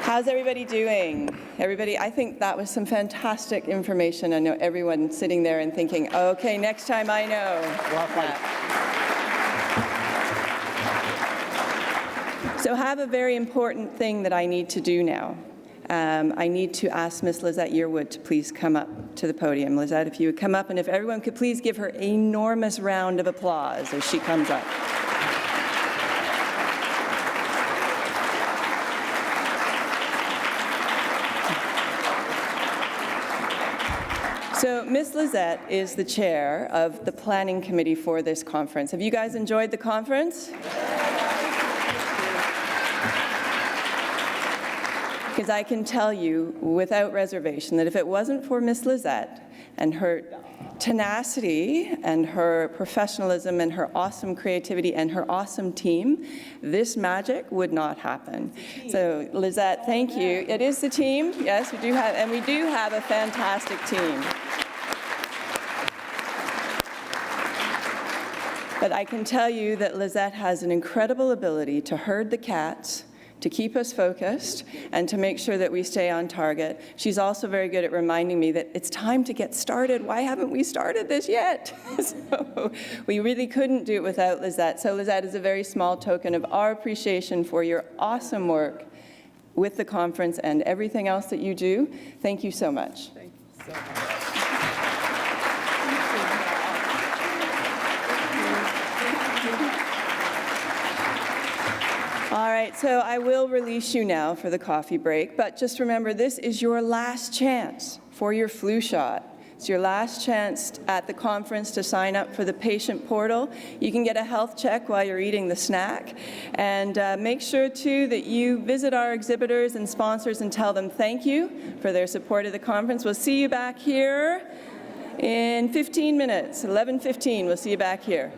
How's everybody doing? Everybody, I think that was some fantastic information. I know everyone sitting there and thinking, okay, next time I know. A lot of fun. So I have a very important thing that I need to do now. I need to ask Miss Lizette Yearwood to please come up to the podium. Lizette, if you would come up, and if everyone could please give her an enormous round of applause as she comes up. So Ms. Lizette is the chair of the planning committee for this conference. Have you guys enjoyed the conference? Because I can tell you without reservation that if it wasn't for Ms. Lizette and her tenacity and her professionalism and her awesome creativity and her awesome team, this magic would not happen. So Lizette, thank you. It is the team, yes, we do have a fantastic team. But I can tell you that Lizette has an incredible ability to herd the cats, to keep us focused, and to make sure that we stay on target. She's also very good at reminding me that it's time to get started. Why haven't we started this yet? So we really couldn't do it without Lizette. So Lizette is a very small token of our appreciation for your awesome work with the conference and everything else that you do. Thank you so much. Thank you so much. All right, so I will release you now for the coffee break, but just remember, this is your last chance for your flu shot. It's your last chance at the conference to sign up for the patient portal. You can get a health check while you're eating the snack. And make sure, too, that you visit our exhibitors and sponsors and tell them thank you for their support of the conference. We'll see you back here in 15 minutes, 11:15. We'll see you back here.